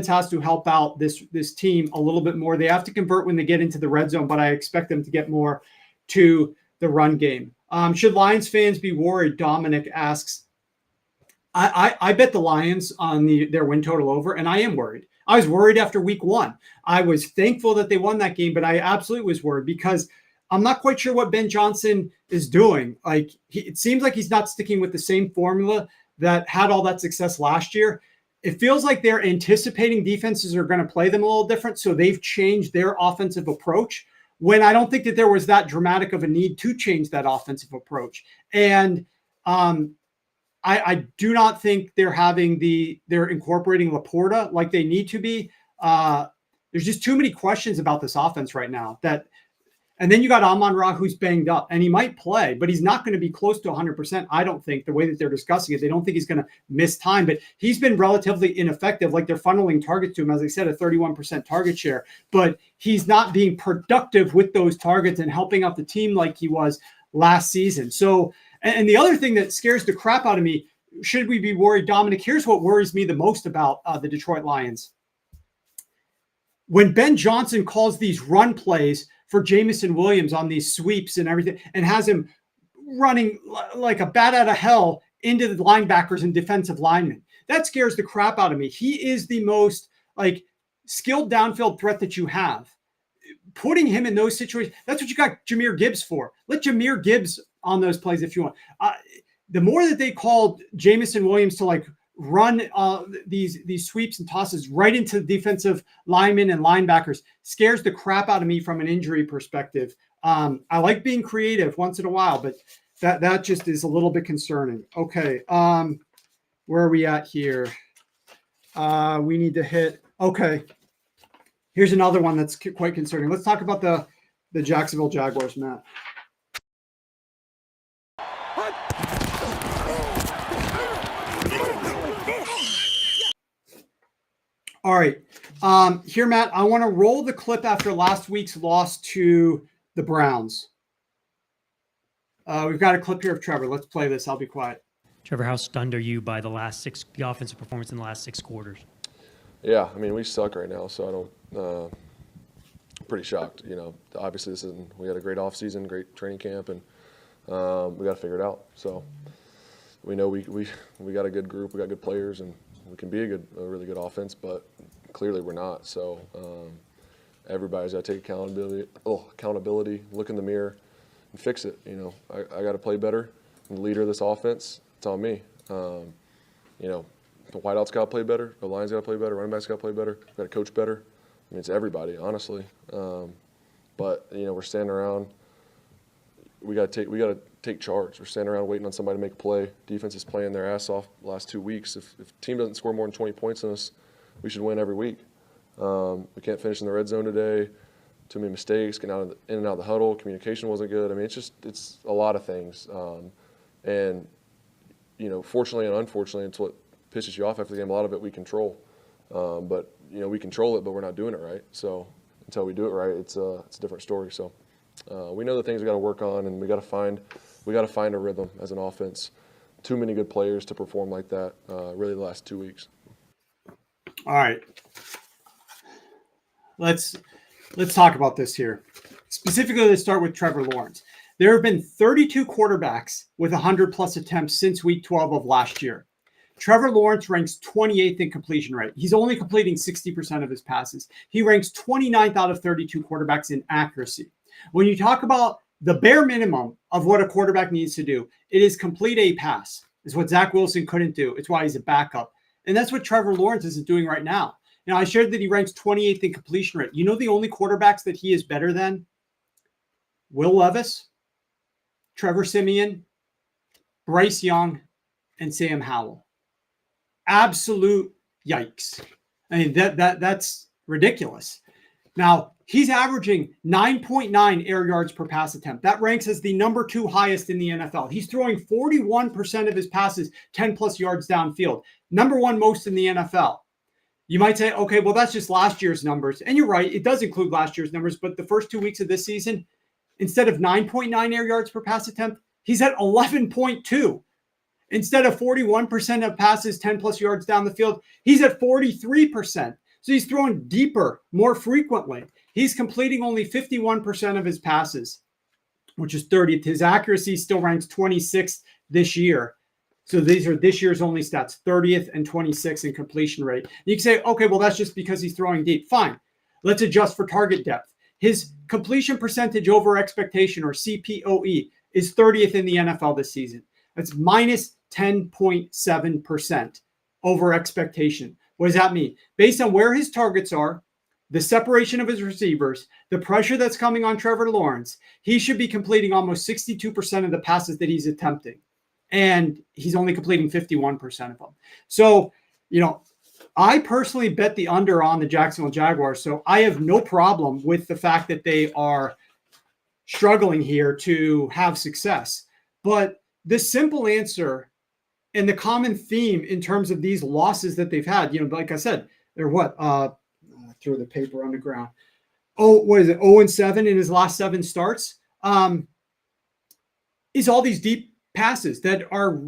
Speaker 1: has to help out this team a little bit more. They have to convert when they get into the red zone, but I expect them to get more to the run game. Should Lions fans be worried? Dominic asks. I bet the Lions on their win total over, and I am worried. I was worried after week 1. I was thankful that they won that game, but I absolutely was worried because I'm not quite sure what Ben Johnson is doing. Like, it seems like he's not sticking with the same formula that had all that success last year. It feels like they're anticipating defenses are going to play them a little different, so they've changed their offensive approach when I don't think that there was that dramatic of a need to change that offensive approach. And I do not think they're incorporating Laporta like they need to be. There's just too many questions about this offense right now and then you got Amon-Ra, who's banged up, and he might play, but he's not going to be close to 100%. I don't think, the way that they're discussing it. They don't think he's going to miss time, but he's been relatively ineffective. Like, they're funneling targets to him, as I said, a 31% target share, but he's not being productive with those targets and helping out the team like he was last season. So, and the other thing that scares the crap out of me, should we be worried, Dominic? Here's what worries me the most about the Detroit Lions. When Ben Johnson calls these run plays for Jamison Williams on these sweeps and everything, and has him running like a bat out of hell into the linebackers and defensive linemen, that scares the crap out of me. He is the most skilled downfield threat that you have. Putting him in those situations, that's what you got Jahmyr Gibbs for. Let Jahmyr Gibbs on those plays if you want. The more that they called Jamison Williams to run these sweeps and tosses right into defensive linemen and linebackers scares the crap out of me from an injury perspective. I like being creative once in a while, but that just is a little bit concerning. Okay. Where are we at here? We need to hit. Okay. Here's another one that's quite concerning. Let's talk about the Jacksonville Jaguars, Matt. All right. Here, Matt, I want to roll the clip after last week's loss to the Browns. We've got a clip here of Trevor. Let's play this. I'll be quiet.
Speaker 6: Trevor, how stunned are you by the offensive performance in the last 6 quarters?
Speaker 7: Yeah, I mean, we suck right now, so I don't. Pretty shocked. Obviously we had a great offseason, great training camp, and we got to figure it out. So we know we got a good group, we got good players, and we can be a really good offense, but clearly we're not. So everybody's got to take accountability, look in the mirror, and fix it. I got to play better. I'm the leader of this offense. It's on me. The wideouts got to play better. The lines got to play better. Running backs got to play better. Got to coach better. I mean, it's everybody, honestly. But we're standing around. We got to take charge. We're standing around waiting on somebody to make a play. Defense is playing their ass off the last 2 weeks. If a team doesn't score more than 20 points on us, we should win every week. We can't finish in the red zone today. Too many mistakes, getting in and out of the huddle. Communication wasn't good. I mean, it's a lot of things. And fortunately and unfortunately, it's what pisses you off after the game. A lot of it we control. But we control it, but we're not doing it right. So until we do it right, it's a different story. So we know the things we got to work on, and we got to find a rhythm as an offense. Too many good players to perform like that. Really, the last 2 weeks.
Speaker 1: All right, let's talk about this here. Specifically, let's start with Trevor Lawrence. There have been 32 quarterbacks with 100-plus attempts since week 12 of last year. Trevor Lawrence ranks 28th in completion rate. He's only completing 60% of his passes. He ranks 29th out of 32 quarterbacks in accuracy. When you talk about the bare minimum of what a quarterback needs to do, it is complete a pass. It's what Zach Wilson couldn't do. It's why he's a backup. And that's what Trevor Lawrence isn't doing right now. Now, I shared that he ranks 28th in completion rate. The only quarterbacks that he is better than? Will Levis, Trevor Siemian, Bryce Young, and Sam Howell. Absolute yikes. I mean, that's ridiculous. Now, he's averaging 9.9 air yards per pass attempt. That ranks as the number 2 highest in the NFL. He's throwing 41% of his passes 10-plus yards downfield. Number 1 most in the NFL. You might say, okay, well, that's just last year's numbers. And you're right, it does include last year's numbers, but the first 2 weeks of this season, instead of 9.9 air yards per pass attempt, he's at 11.2. Instead of 41% of passes 10-plus yards down the field, he's at 43%. So he's throwing deeper, more frequently. He's completing only 51% of his passes, which is 30th. His accuracy still ranks 26th this year. So these are this year's only stats, 30th and 26th in completion rate. You can say, okay, well, that's just because he's throwing deep. Fine. Let's adjust for target depth. His completion percentage over expectation, or CPOE, is 30th in the NFL this season. That's minus 10.7% over expectation. What does that mean? Based on where his targets are, the separation of his receivers, the pressure that's coming on Trevor Lawrence, he should be completing almost 62% of the passes that he's attempting. And he's only completing 51% of them. So, I personally bet the under on the Jacksonville Jaguars. So I have no problem with the fact that they are struggling here to have success. But the simple answer and the common theme in terms of these losses that they've had, like I said, they're what? I threw the paper on the ground. What is it? 0-7 in his last 7 starts. Is all these deep passes that are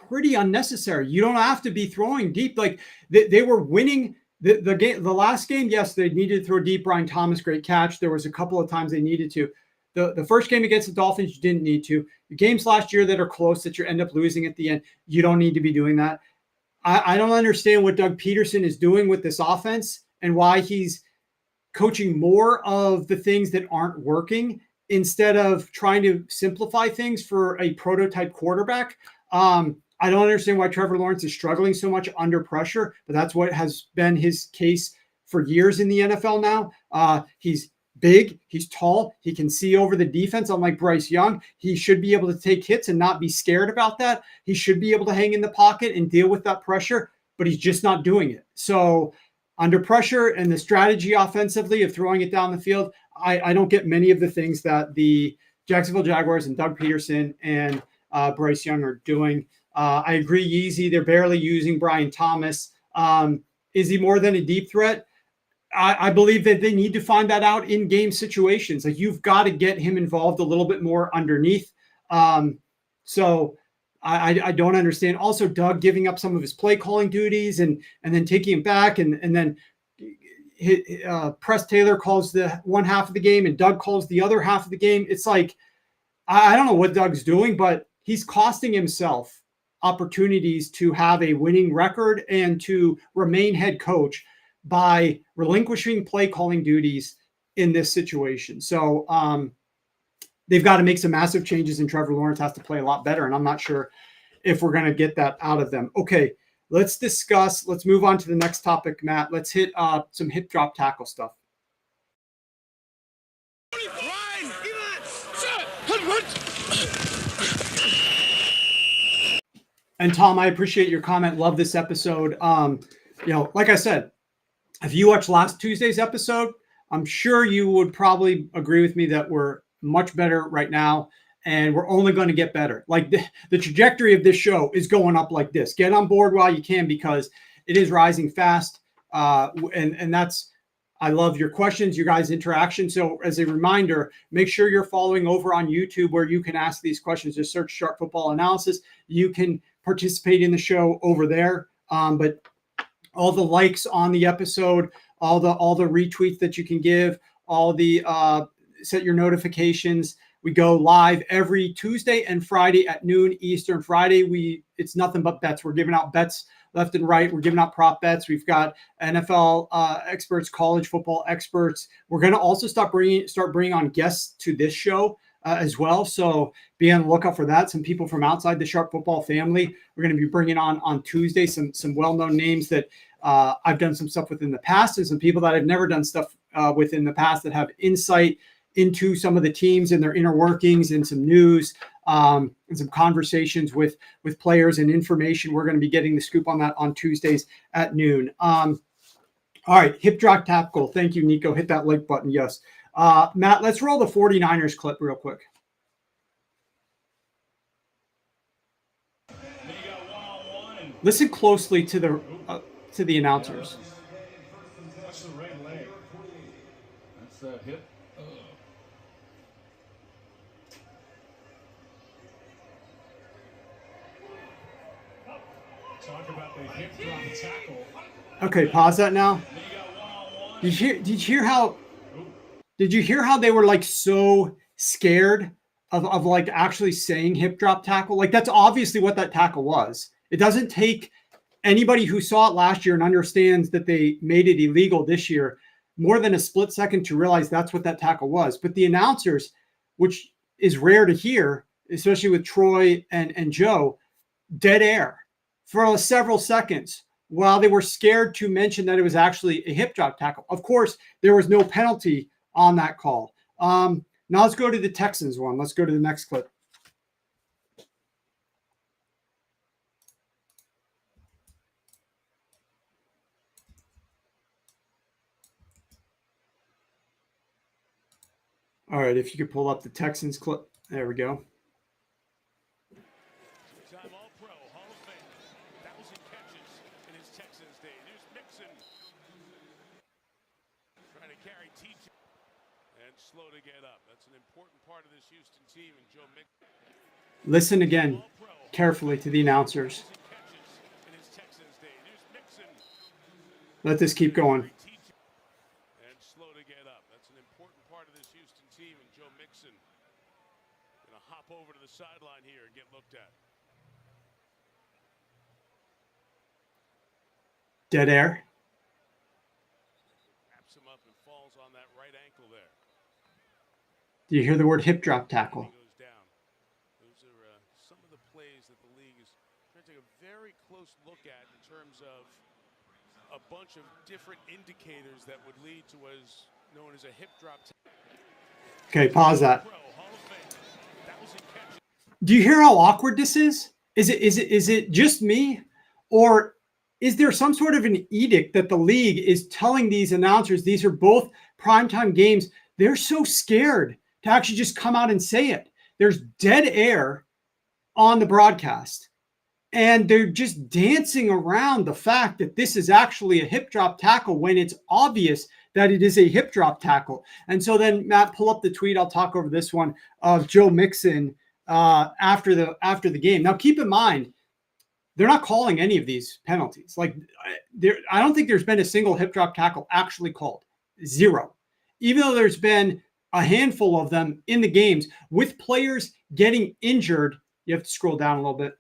Speaker 1: pretty unnecessary. You don't have to be throwing deep. Like they were winning the game, the last game. Yes, they needed to throw deep. Brian Thomas, great catch. There was a couple of times they needed to. The first game against the Dolphins, you didn't need to. The games last year that are close that you end up losing at the end, you don't need to be doing that. I don't understand what Doug Peterson is doing with this offense and why he's coaching more of the things that aren't working instead of trying to simplify things for a prototype quarterback. I don't understand why Trevor Lawrence is struggling so much under pressure, but that's what has been his case for years in the NFL now. He's big, he's tall, he can see over the defense. Unlike Bryce Young, he should be able to take hits and not be scared about that. He should be able to hang in the pocket and deal with that pressure, but he's just not doing it. So under pressure and the strategy offensively of throwing it down the field, I don't get many of the things that the Jacksonville Jaguars and Doug Peterson and Bryce Young are doing. I agree, Yeezy, they're barely using Brian Thomas. Is he more than a deep threat? I believe that they need to find that out in game situations. Like, you've got to get him involved a little bit more underneath. So I don't understand. Also, Doug giving up some of his play calling duties and then taking him back, and then Press Taylor calls the one half of the game and Doug calls the other half of the game. It's like, I don't know what Doug's doing, but he's costing himself opportunities to have a winning record and to remain head coach by relinquishing play calling duties in this situation. So they've got to make some massive changes, and Trevor Lawrence has to play a lot better. And I'm not sure if we're going to get that out of them. Okay, let's move on to the next topic, Matt. Let's hit some hip drop tackle stuff. And Tom, I appreciate your comment. Love this episode. Like I said, if you watched last Tuesday's episode, I'm sure you would probably agree with me that we're much better right now, and we're only going to get better. Like the trajectory of this show is going up like this. Get on board while you can, because it is rising fast. And that's, I love your questions, your guys' interaction. So as a reminder, make sure you're following over on YouTube, where you can ask these questions. Just search Sharp Football Analysis. You can participate in the show over there. But all the likes on the episode, all the retweets that you can give, all the set your notifications. We go live every Tuesday and Friday at noon Eastern. Friday, it's nothing but bets. We're giving out bets left and right. We're giving out prop bets. We've got NFL experts, college football experts. We're going to also start bringing on guests to this show as well. So be on the lookout for that. Some people from outside the Sharp Football family. We're going to be bringing on Tuesday some well-known names that I've done some stuff with in the past, and some people that I've never done stuff with in the past that have insight into some of the teams and their inner workings, and some news and some conversations with players and information. We're going to be getting the scoop on that on Tuesdays at noon. All right, hip drop tackle. Thank you, Nico. Hit that like button. Yes. Matt, let's roll the 49ers clip real quick. Listen closely to the announcers.
Speaker 3: That's the right leg. That's the hip. Talk about the hip drop tackle.
Speaker 1: Okay, pause that now. Did you hear how they were like so scared of like actually saying hip drop tackle. Like that's obviously what that tackle was. It doesn't take anybody who saw it last year and understands that they made it illegal this year more than a split second to realize that's what that tackle was. But the announcers, which is rare to hear, especially with Troy and Joe, dead air for several seconds while they were scared to mention that it was actually a hip drop tackle. Of course, there was no penalty on that call. Now let's go to the Texans one. Let's go to the next clip. All right, if you could pull up the Texans clip. There we go.
Speaker 8: Two-time All-Pro, Hall of Fame, 1,000 catches in his Texans day. Here's Mixon trying to carry TJ and slow to get up. That's an important part of this Houston team. And Joe Mixon.
Speaker 1: Listen again carefully to the announcers. Let this keep going.
Speaker 8: And slow to get up. That's an important part of this Houston team. And Joe Mixon going to hop over to the sideline here and get looked at.
Speaker 1: Dead air.
Speaker 8: Wraps him up and falls on that right ankle there.
Speaker 1: Do you hear the word hip drop tackle?
Speaker 8: Goes down. Those are some of the plays that the league is trying to take a very close look at in terms of a bunch of different indicators that would lead to what is known as a hip drop.
Speaker 1: Okay, pause that. Do you hear how awkward this is? Is it just me, or is there some sort of an edict that the league is telling these announcers these are both primetime games? They're so scared to actually just come out and say it. There's dead air on the broadcast, and they're just dancing around the fact that this is actually a hip drop tackle when it's obvious that it is a hip drop tackle. And so then, Matt, pull up the tweet. I'll talk over this one of Joe Mixon after the game. Now, keep in mind, they're not calling any of these penalties. Like, I don't think there's been a single hip drop tackle actually called. Zero. Even though there's been a handful of them in the games with players getting injured. You have to scroll down a little bit.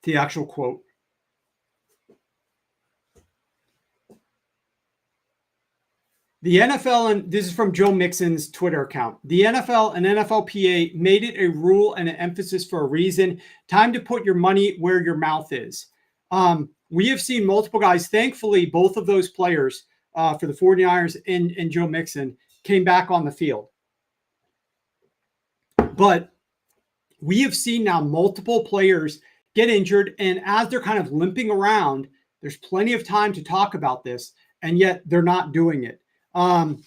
Speaker 1: The actual quote. The NFL, and this is from Joe Mixon's Twitter account, the NFL and NFLPA made it a rule and an emphasis for a reason. Time to put your money where your mouth is. We have seen multiple guys, thankfully, both of those players for the 49ers and Joe Mixon came back on the field. But we have seen now multiple players get injured, and as they're kind of limping around, there's plenty of time to talk about this, and yet they're not doing it. I'm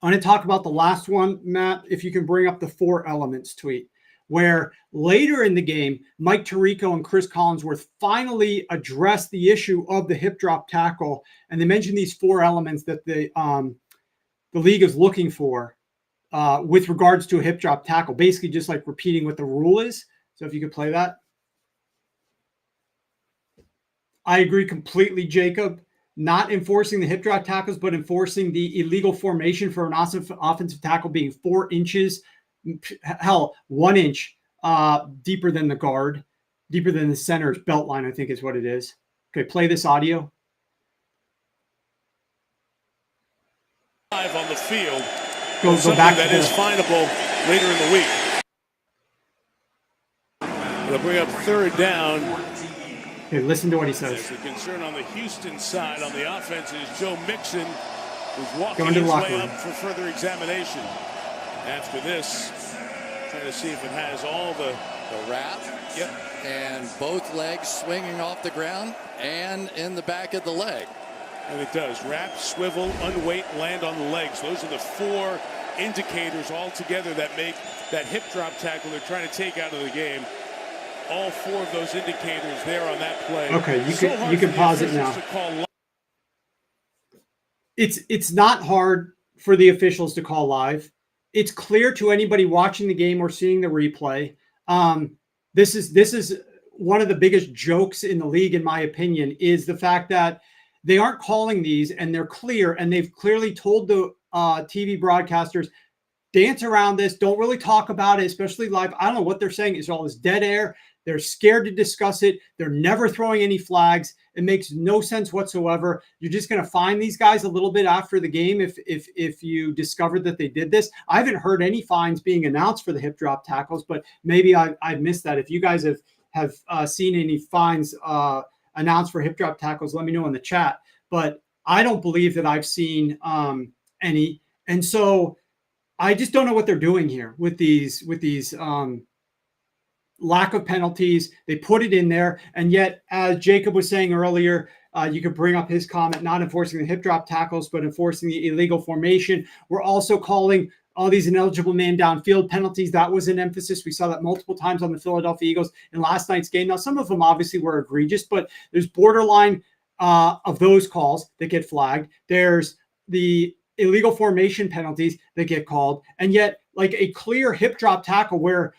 Speaker 1: going to talk about the last one, Matt, if you can bring up the 4 elements tweet, where later in the game, Mike Tirico and Chris Collinsworth finally addressed the issue of the hip drop tackle, and they mentioned these 4 elements that the league is looking for with regards to a hip drop tackle, basically just like repeating what the rule is. So if you could play that. I agree completely, Jacob. Not enforcing the hip drop tackles, but enforcing the illegal formation for an offensive tackle being 4 inches, hell, 1 inch deeper than the guard, deeper than the center's belt line, I think is what it is. Okay, play this audio.
Speaker 8: Live on the field.
Speaker 1: Go back.
Speaker 8: That is finable later in the week. They'll bring up 3rd down.
Speaker 1: Okay, listen to what he says.
Speaker 8: The concern on the Houston side on the offense is Joe Mixon, who's walking
Speaker 1: Going to
Speaker 8: his
Speaker 1: the locker
Speaker 8: way
Speaker 1: room.
Speaker 8: up for further examination. After this, trying to see if it has all the
Speaker 9: wrap.
Speaker 8: Yep.
Speaker 9: And both legs swinging off the ground and in the back of the leg.
Speaker 8: And it does. Wrap, swivel, unweight, land on the legs. Those are the 4 indicators all together that make that hip drop tackle they're trying to take out of the game. All 4 of those indicators there on that play.
Speaker 1: Okay, you can pause it now. It's not hard for the officials to call live. It's clear to anybody watching the game or seeing the replay. This is one of the biggest jokes in the league, in my opinion, is the fact that they aren't calling these, and they're clear, and they've clearly told the TV broadcasters, dance around this. Don't really talk about it, especially live. I don't know what they're saying. Is all this dead air. They're scared to discuss it. They're never throwing any flags. It makes no sense whatsoever. You're just going to find these guys a little bit after the game if you discovered that they did this. I haven't heard any fines being announced for the hip drop tackles, but maybe I've missed that. If you guys have seen any fines announced for hip drop tackles, let me know in the chat. But I don't believe that I've seen any. And so I just don't know what they're doing here with these lack of penalties. They put it in there. And yet, as Jacob was saying earlier, you could bring up his comment, not enforcing the hip drop tackles, but enforcing the illegal formation. We're also calling all these ineligible man downfield penalties. That was an emphasis. We saw that multiple times on the Philadelphia Eagles in last night's game. Now, some of them obviously were egregious, but there's borderline of those calls that get flagged. There's the illegal formation penalties that get called. And yet, like a clear hip drop tackle where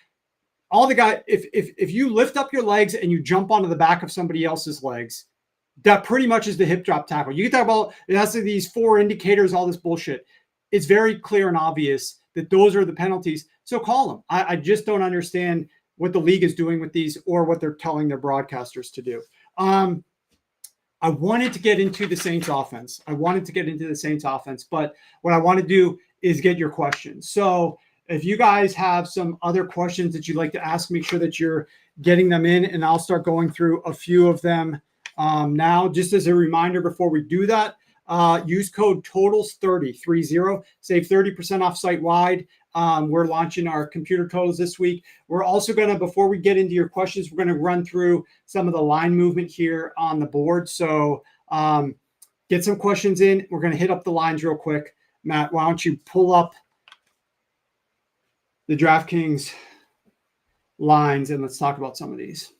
Speaker 1: all the guy, if you lift up your legs and you jump onto the back of somebody else's legs, that pretty much is the hip drop tackle. You can talk about it has these 4 indicators, all this bullshit. It's very clear and obvious that those are the penalties. So call them. I just don't understand what the league is doing with these or what they're telling their broadcasters to do. I wanted to get into the Saints offense. But what I want to do is get your questions. So if you guys have some other questions that you'd like to ask, make sure that you're getting them in, and I'll start going through a few of them now. Just as a reminder before we do that, use code TOTALS30, save 30% off site-wide. We're launching our computer totals this week. We're also going to, before we get into your questions, we're going to run through some of the line movement here on the board. So get some questions in. We're going to hit up the lines real quick. Matt, why don't you pull up the DraftKings lines and let's talk about some of these.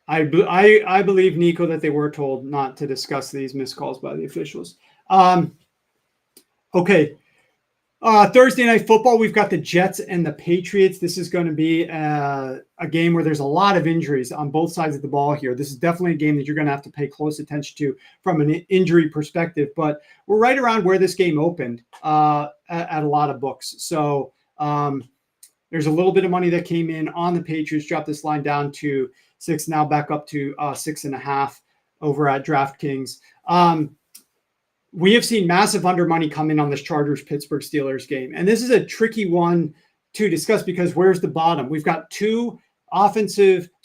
Speaker 1: I believe, Nico, that they were told not to discuss these missed calls by the officials. Okay. Thursday Night Football, we've got the Jets and the Patriots. This is going to be a game where there's a lot of injuries on both sides of the ball here. This is definitely a game that you're going to have to pay close attention to from an injury perspective. But we're right around where this game opened at a lot of books. So there's a little bit of money that came in on the Patriots, dropped this line down to 6, now back up to 6.5 over at DraftKings. We have seen massive under money come in on this Chargers-Pittsburgh Steelers game. And this is a tricky one to discuss because where's the bottom? We've got two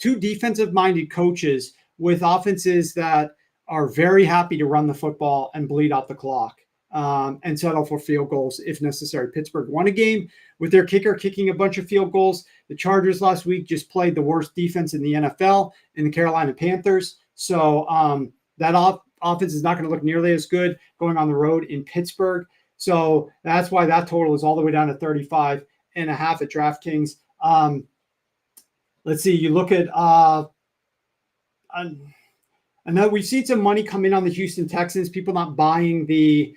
Speaker 1: defensive-minded coaches with offenses that are very happy to run the football and bleed out the clock and settle for field goals if necessary. Pittsburgh won a game with their kicker kicking a bunch of field goals. The Chargers last week just played the worst defense in the NFL in the Carolina Panthers. So that offense is not going to look nearly as good going on the road in Pittsburgh. So that's why that total is all the way down to 35.5 at DraftKings. Let's see. You look at another. We've seen some money come in on the Houston Texans. People not buying the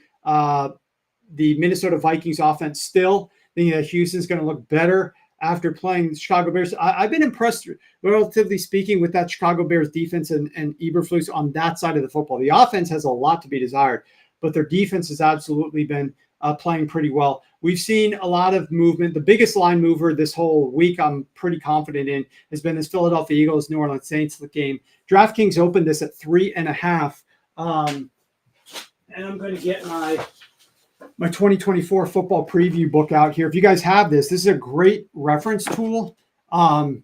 Speaker 1: Minnesota Vikings offense still. Thinking that Houston's going to look better after playing the Chicago Bears. I've been impressed, relatively speaking, with that Chicago Bears defense and Eberflus on that side of the football. The offense has a lot to be desired, but their defense has absolutely been playing pretty well. We've seen a lot of movement. The biggest line mover this whole week, I'm pretty confident in, has been this Philadelphia Eagles New Orleans Saints game. DraftKings opened this at 3.5. And I'm going to get my 2024 football preview book out here. If you guys have this is a great reference tool to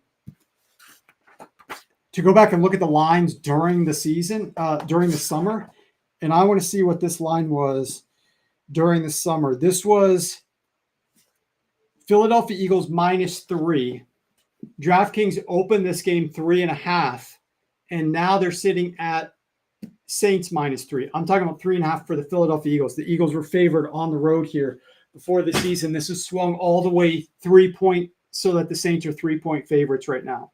Speaker 1: go back and look at the lines during the season, during the summer. And I want to see what this line was during the summer. This was Philadelphia Eagles -3. DraftKings opened this game 3.5. And now they're sitting at Saints -3. I'm talking about 3.5 for the Philadelphia Eagles. The Eagles were favored on the road here before the season. This has swung all the way 3 point so that the Saints are 3-point favorites right now.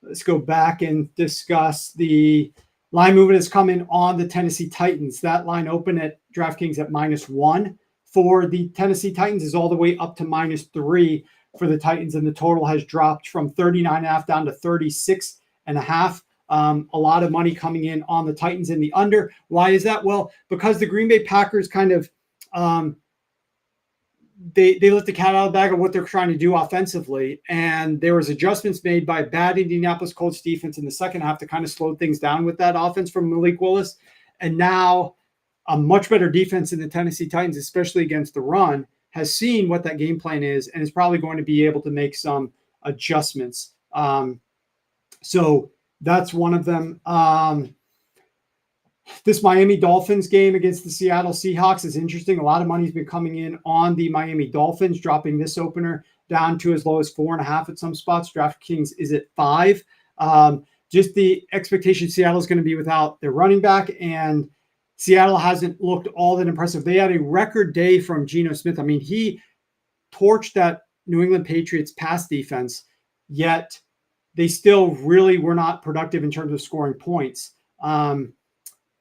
Speaker 1: Let's go back and discuss the line movement that's come in on the Tennessee Titans. That line opened at DraftKings at -1 for the Tennessee Titans is all the way up to -3 for the Titans. And the total has dropped from 39.5 down to 36.5. A lot of money coming in on the Titans in the under. Why is that? Well, because the Green Bay Packers kind of they let the cat out of the bag of what they're trying to do offensively. And there was adjustments made by bad Indianapolis Colts defense in the second half to kind of slow things down with that offense from Malik Willis. And now a much better defense in the Tennessee Titans, especially against the run, has seen what that game plan is and is probably going to be able to make some adjustments. So that's one of them. This Miami Dolphins game against the Seattle Seahawks is interesting. A lot of money's been coming in on the Miami Dolphins, dropping this opener down to as low as 4.5 at some spots. DraftKings is at 5. Just the expectation Seattle is going to be without their running back, and Seattle hasn't looked all that impressive. They had a record day from Geno Smith. I mean, he torched that New England Patriots pass defense, yet they still really were not productive in terms of scoring points.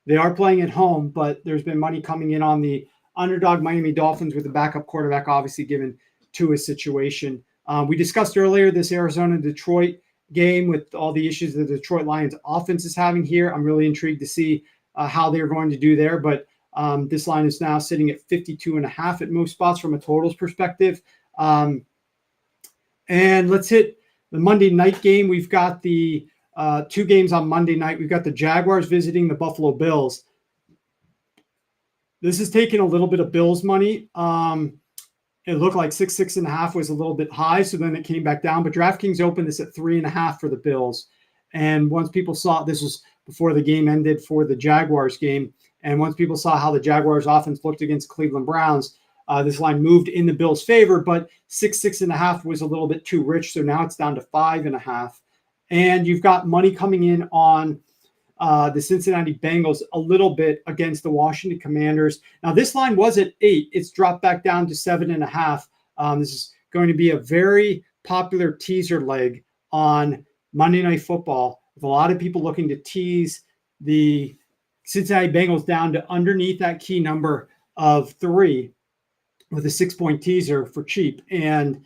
Speaker 1: They are playing at home, but there's been money coming in on the underdog Miami Dolphins with the backup quarterback, obviously given to his situation. We discussed earlier this Arizona-Detroit game with all the issues the Detroit Lions offense is having here. I'm really intrigued to see how they're going to do there, but this line is now sitting at 52.5 at most spots from a totals perspective. And let's hit the Monday night game. We've got the 2 games on Monday night. We've got the Jaguars visiting the Buffalo Bills. This is taking a little bit of Bills money. It looked like 6.5 was a little bit high, so then it came back down. But DraftKings opened this at 3.5 for the Bills. And once people saw, this was before the game ended for the Jaguars game, and once people saw how the Jaguars offense looked against Cleveland Browns, this line moved in the Bills' favor, but 6.5 was a little bit too rich, so now it's down to 5.5. And you've got money coming in on the Cincinnati Bengals a little bit against the Washington Commanders. Now, this line was at 8. It's dropped back down to 7.5. This is going to be a very popular teaser leg on Monday Night Football, with a lot of people looking to tease the Cincinnati Bengals down to underneath that key number of 3 with a 6-point teaser for cheap, and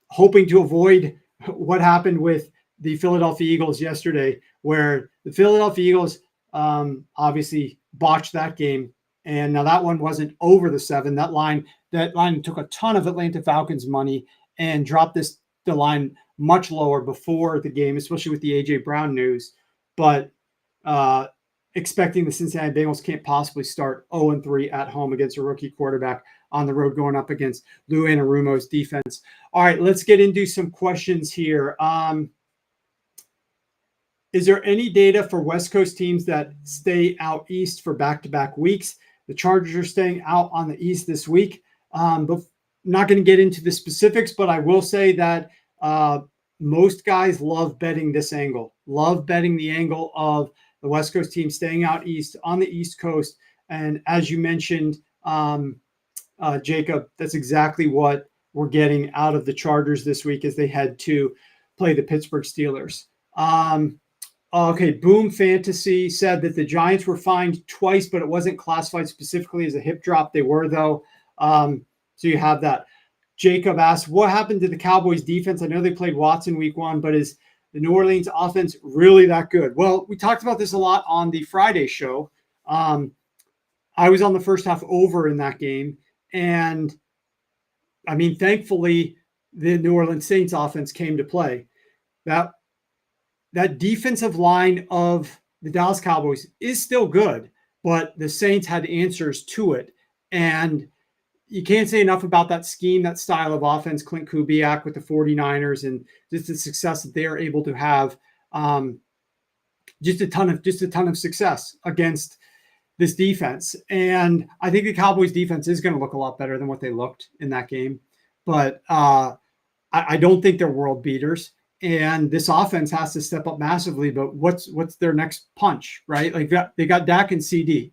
Speaker 1: hoping to avoid what happened with the Philadelphia Eagles yesterday, where the Philadelphia Eagles obviously botched that game. And now that one wasn't over the 7. That line took a ton of Atlanta Falcons money and dropped the line much lower before the game, especially with the A.J. Brown news. But expecting the Cincinnati Bengals can't possibly start 0-3 at home against a rookie quarterback on the road going up against Lou Anarumo's defense. All right, let's get into some questions here. Is there any data for West Coast teams that stay out east for back-to-back weeks? The Chargers are staying out on the east this week. But I'm not going to get into the specifics, but I will say that most guys love betting this angle, love betting the angle of the West Coast team staying out east on the East Coast. And as you mentioned, Jacob, that's exactly what we're getting out of the Chargers this week as they head to play the Pittsburgh Steelers. Okay, Boom Fantasy said that the Giants were fined twice, but it wasn't classified specifically as a hip drop. They were, though. So you have that. Jacob asked, what happened to the Cowboys defense? I know they played Watson week 1, but is the New Orleans offense really that good? Well, we talked about this a lot on the Friday show. I was on the first half over in that game. And, I mean, thankfully, the New Orleans Saints offense came to play. That defensive line of the Dallas Cowboys is still good, but the Saints had answers to it. And you can't say enough about that scheme, that style of offense, Clint Kubiak with the 49ers, and just the success that they are able to have. Just a ton of success against this defense. And I think the Cowboys defense is going to look a lot better than what they looked in that game. But I don't think they're world beaters. And this offense has to step up massively. But what's their next punch, right? Like they got Dak and CD.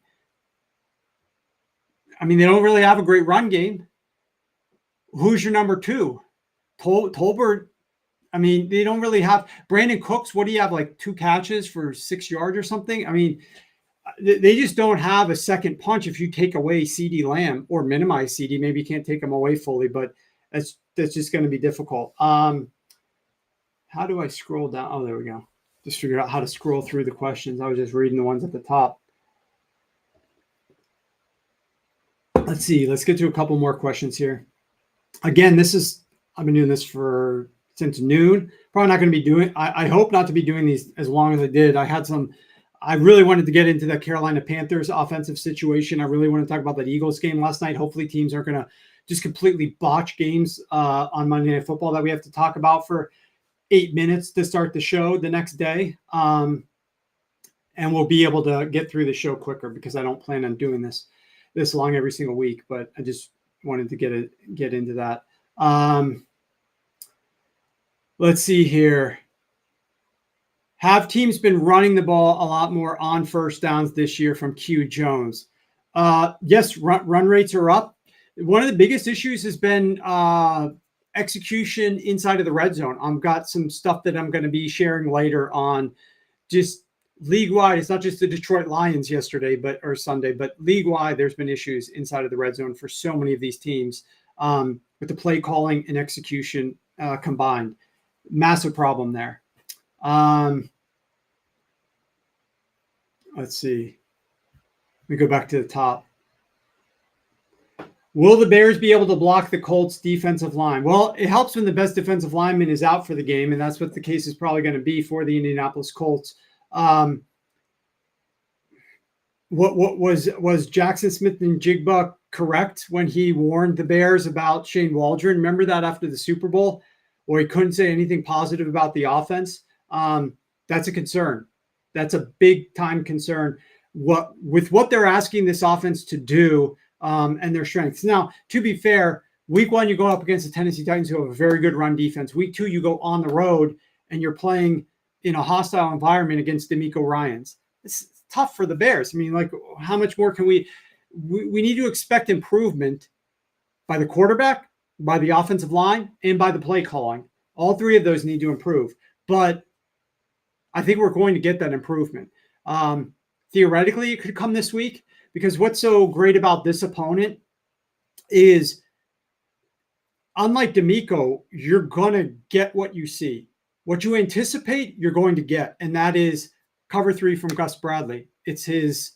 Speaker 1: I mean, they don't really have a great run game. Who's your number 2? Tolbert. I mean, they don't really have Brandon Cooks. What do you have, like 2 catches for 6 yards or something? I mean, they just don't have a second punch if you take away CD Lamb or minimize CD. Maybe you can't take them away fully, but that's just going to be difficult. How do I scroll down? Oh, there we go. Just figured out how to scroll through the questions. I was just reading the ones at the top. Let's see. Let's get to a couple more questions here. Again, I've been doing this since noon. Probably not going to be doing, I hope not to be doing these as long as I did. I really wanted to get into the Carolina Panthers offensive situation. I really want to talk about that Eagles game last night. Hopefully teams aren't going to just completely botch games on Monday Night Football that we have to talk about for 8 minutes to start the show the next day. And we'll be able to get through the show quicker because I don't plan on doing this long every single week, but I just wanted to get into that. Let's see here. Have teams been running the ball a lot more on first downs this year from Q Jones? Yes, run rates are up. One of the biggest issues has been execution inside of the red zone. I've got some stuff that I'm going to be sharing later on just league-wide. It's not just the Detroit Lions or Sunday, but league-wide, there's been issues inside of the red zone for so many of these teams with the play calling and execution combined. Massive problem there. Let's see. Let me go back to the top. Will the Bears be able to block the Colts defensive line? Well, it helps when the best defensive lineman is out for the game, and that's what the case is probably going to be for the Indianapolis Colts. What was Jackson Smith and Jigba correct when he warned the Bears about Shane Waldron? Remember that after the Super Bowl, where he couldn't say anything positive about the offense? That's a concern. That's a big time concern. With what they're asking this offense to do and their strengths. Now, to be fair, week 1, you go up against the Tennessee Titans, who have a very good run defense. Week 2, you go on the road and you're playing in a hostile environment against DeMeco Ryans. It's tough for the Bears. I mean, like, how much more can we need to expect improvement by the quarterback, by the offensive line, and by the play calling. All 3 of those need to improve. But I think we're going to get that improvement. Theoretically, it could come this week, because what's so great about this opponent is, unlike DeMeco, you're going to get what you see. What you anticipate, you're going to get, and that is cover 3 from Gus Bradley. It's his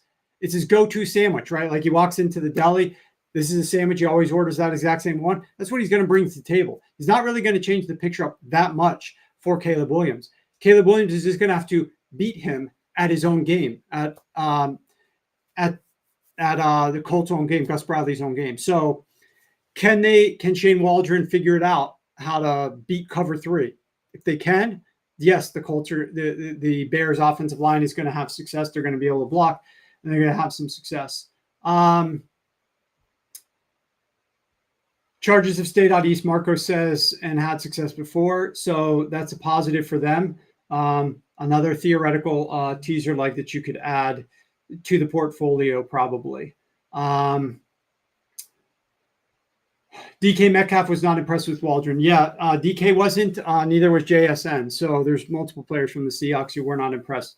Speaker 1: go-to sandwich, right? Like, he walks into the deli. This is a sandwich. He always orders that exact same one. That's what he's going to bring to the table. He's not really going to change the picture up that much for Caleb Williams. Caleb Williams is just going to have to beat him at his own game, at the Colts' own game, Gus Bradley's own game. So can Shane Waldron figure it out how to beat cover 3? If they can, yes, the Bears offensive line is going to have success. They're going to be able to block, and they're going to have some success. Chargers have stayed out east, Marco says, and had success before. So that's a positive for them. Another theoretical teaser like that you could add to the portfolio probably. DK Metcalf was not impressed with Waldron. Yeah, DK wasn't. Neither was JSN. So there's multiple players from the Seahawks who were not impressed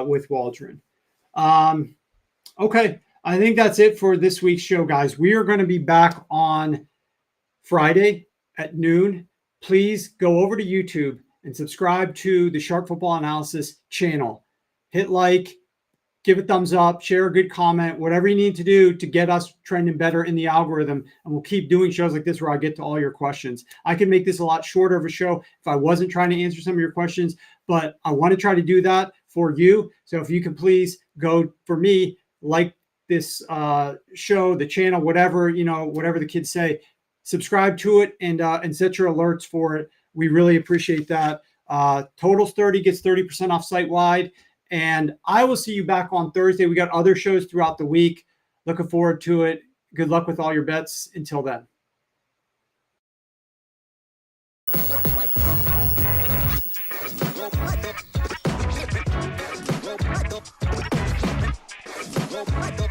Speaker 1: with Waldron. Okay, I think that's it for this week's show, guys. We are going to be back on Friday at noon. Please go over to YouTube and subscribe to the Sharp Football Analysis channel. Hit like, give a thumbs up, share a good comment, whatever you need to do to get us trending better in the algorithm. And we'll keep doing shows like this where I get to all your questions. I can make this a lot shorter of a show if I wasn't trying to answer some of your questions, but I want to try to do that for you. So if you can please go, for me, like this show, the channel, whatever the kids say, subscribe to it and set your alerts for it. We really appreciate that. Totals 30 gets 30% off site-wide. And I will see you back on Thursday. We got other shows throughout the week. Looking forward to it. Good luck with all your bets. Until then.
Speaker 10: Well,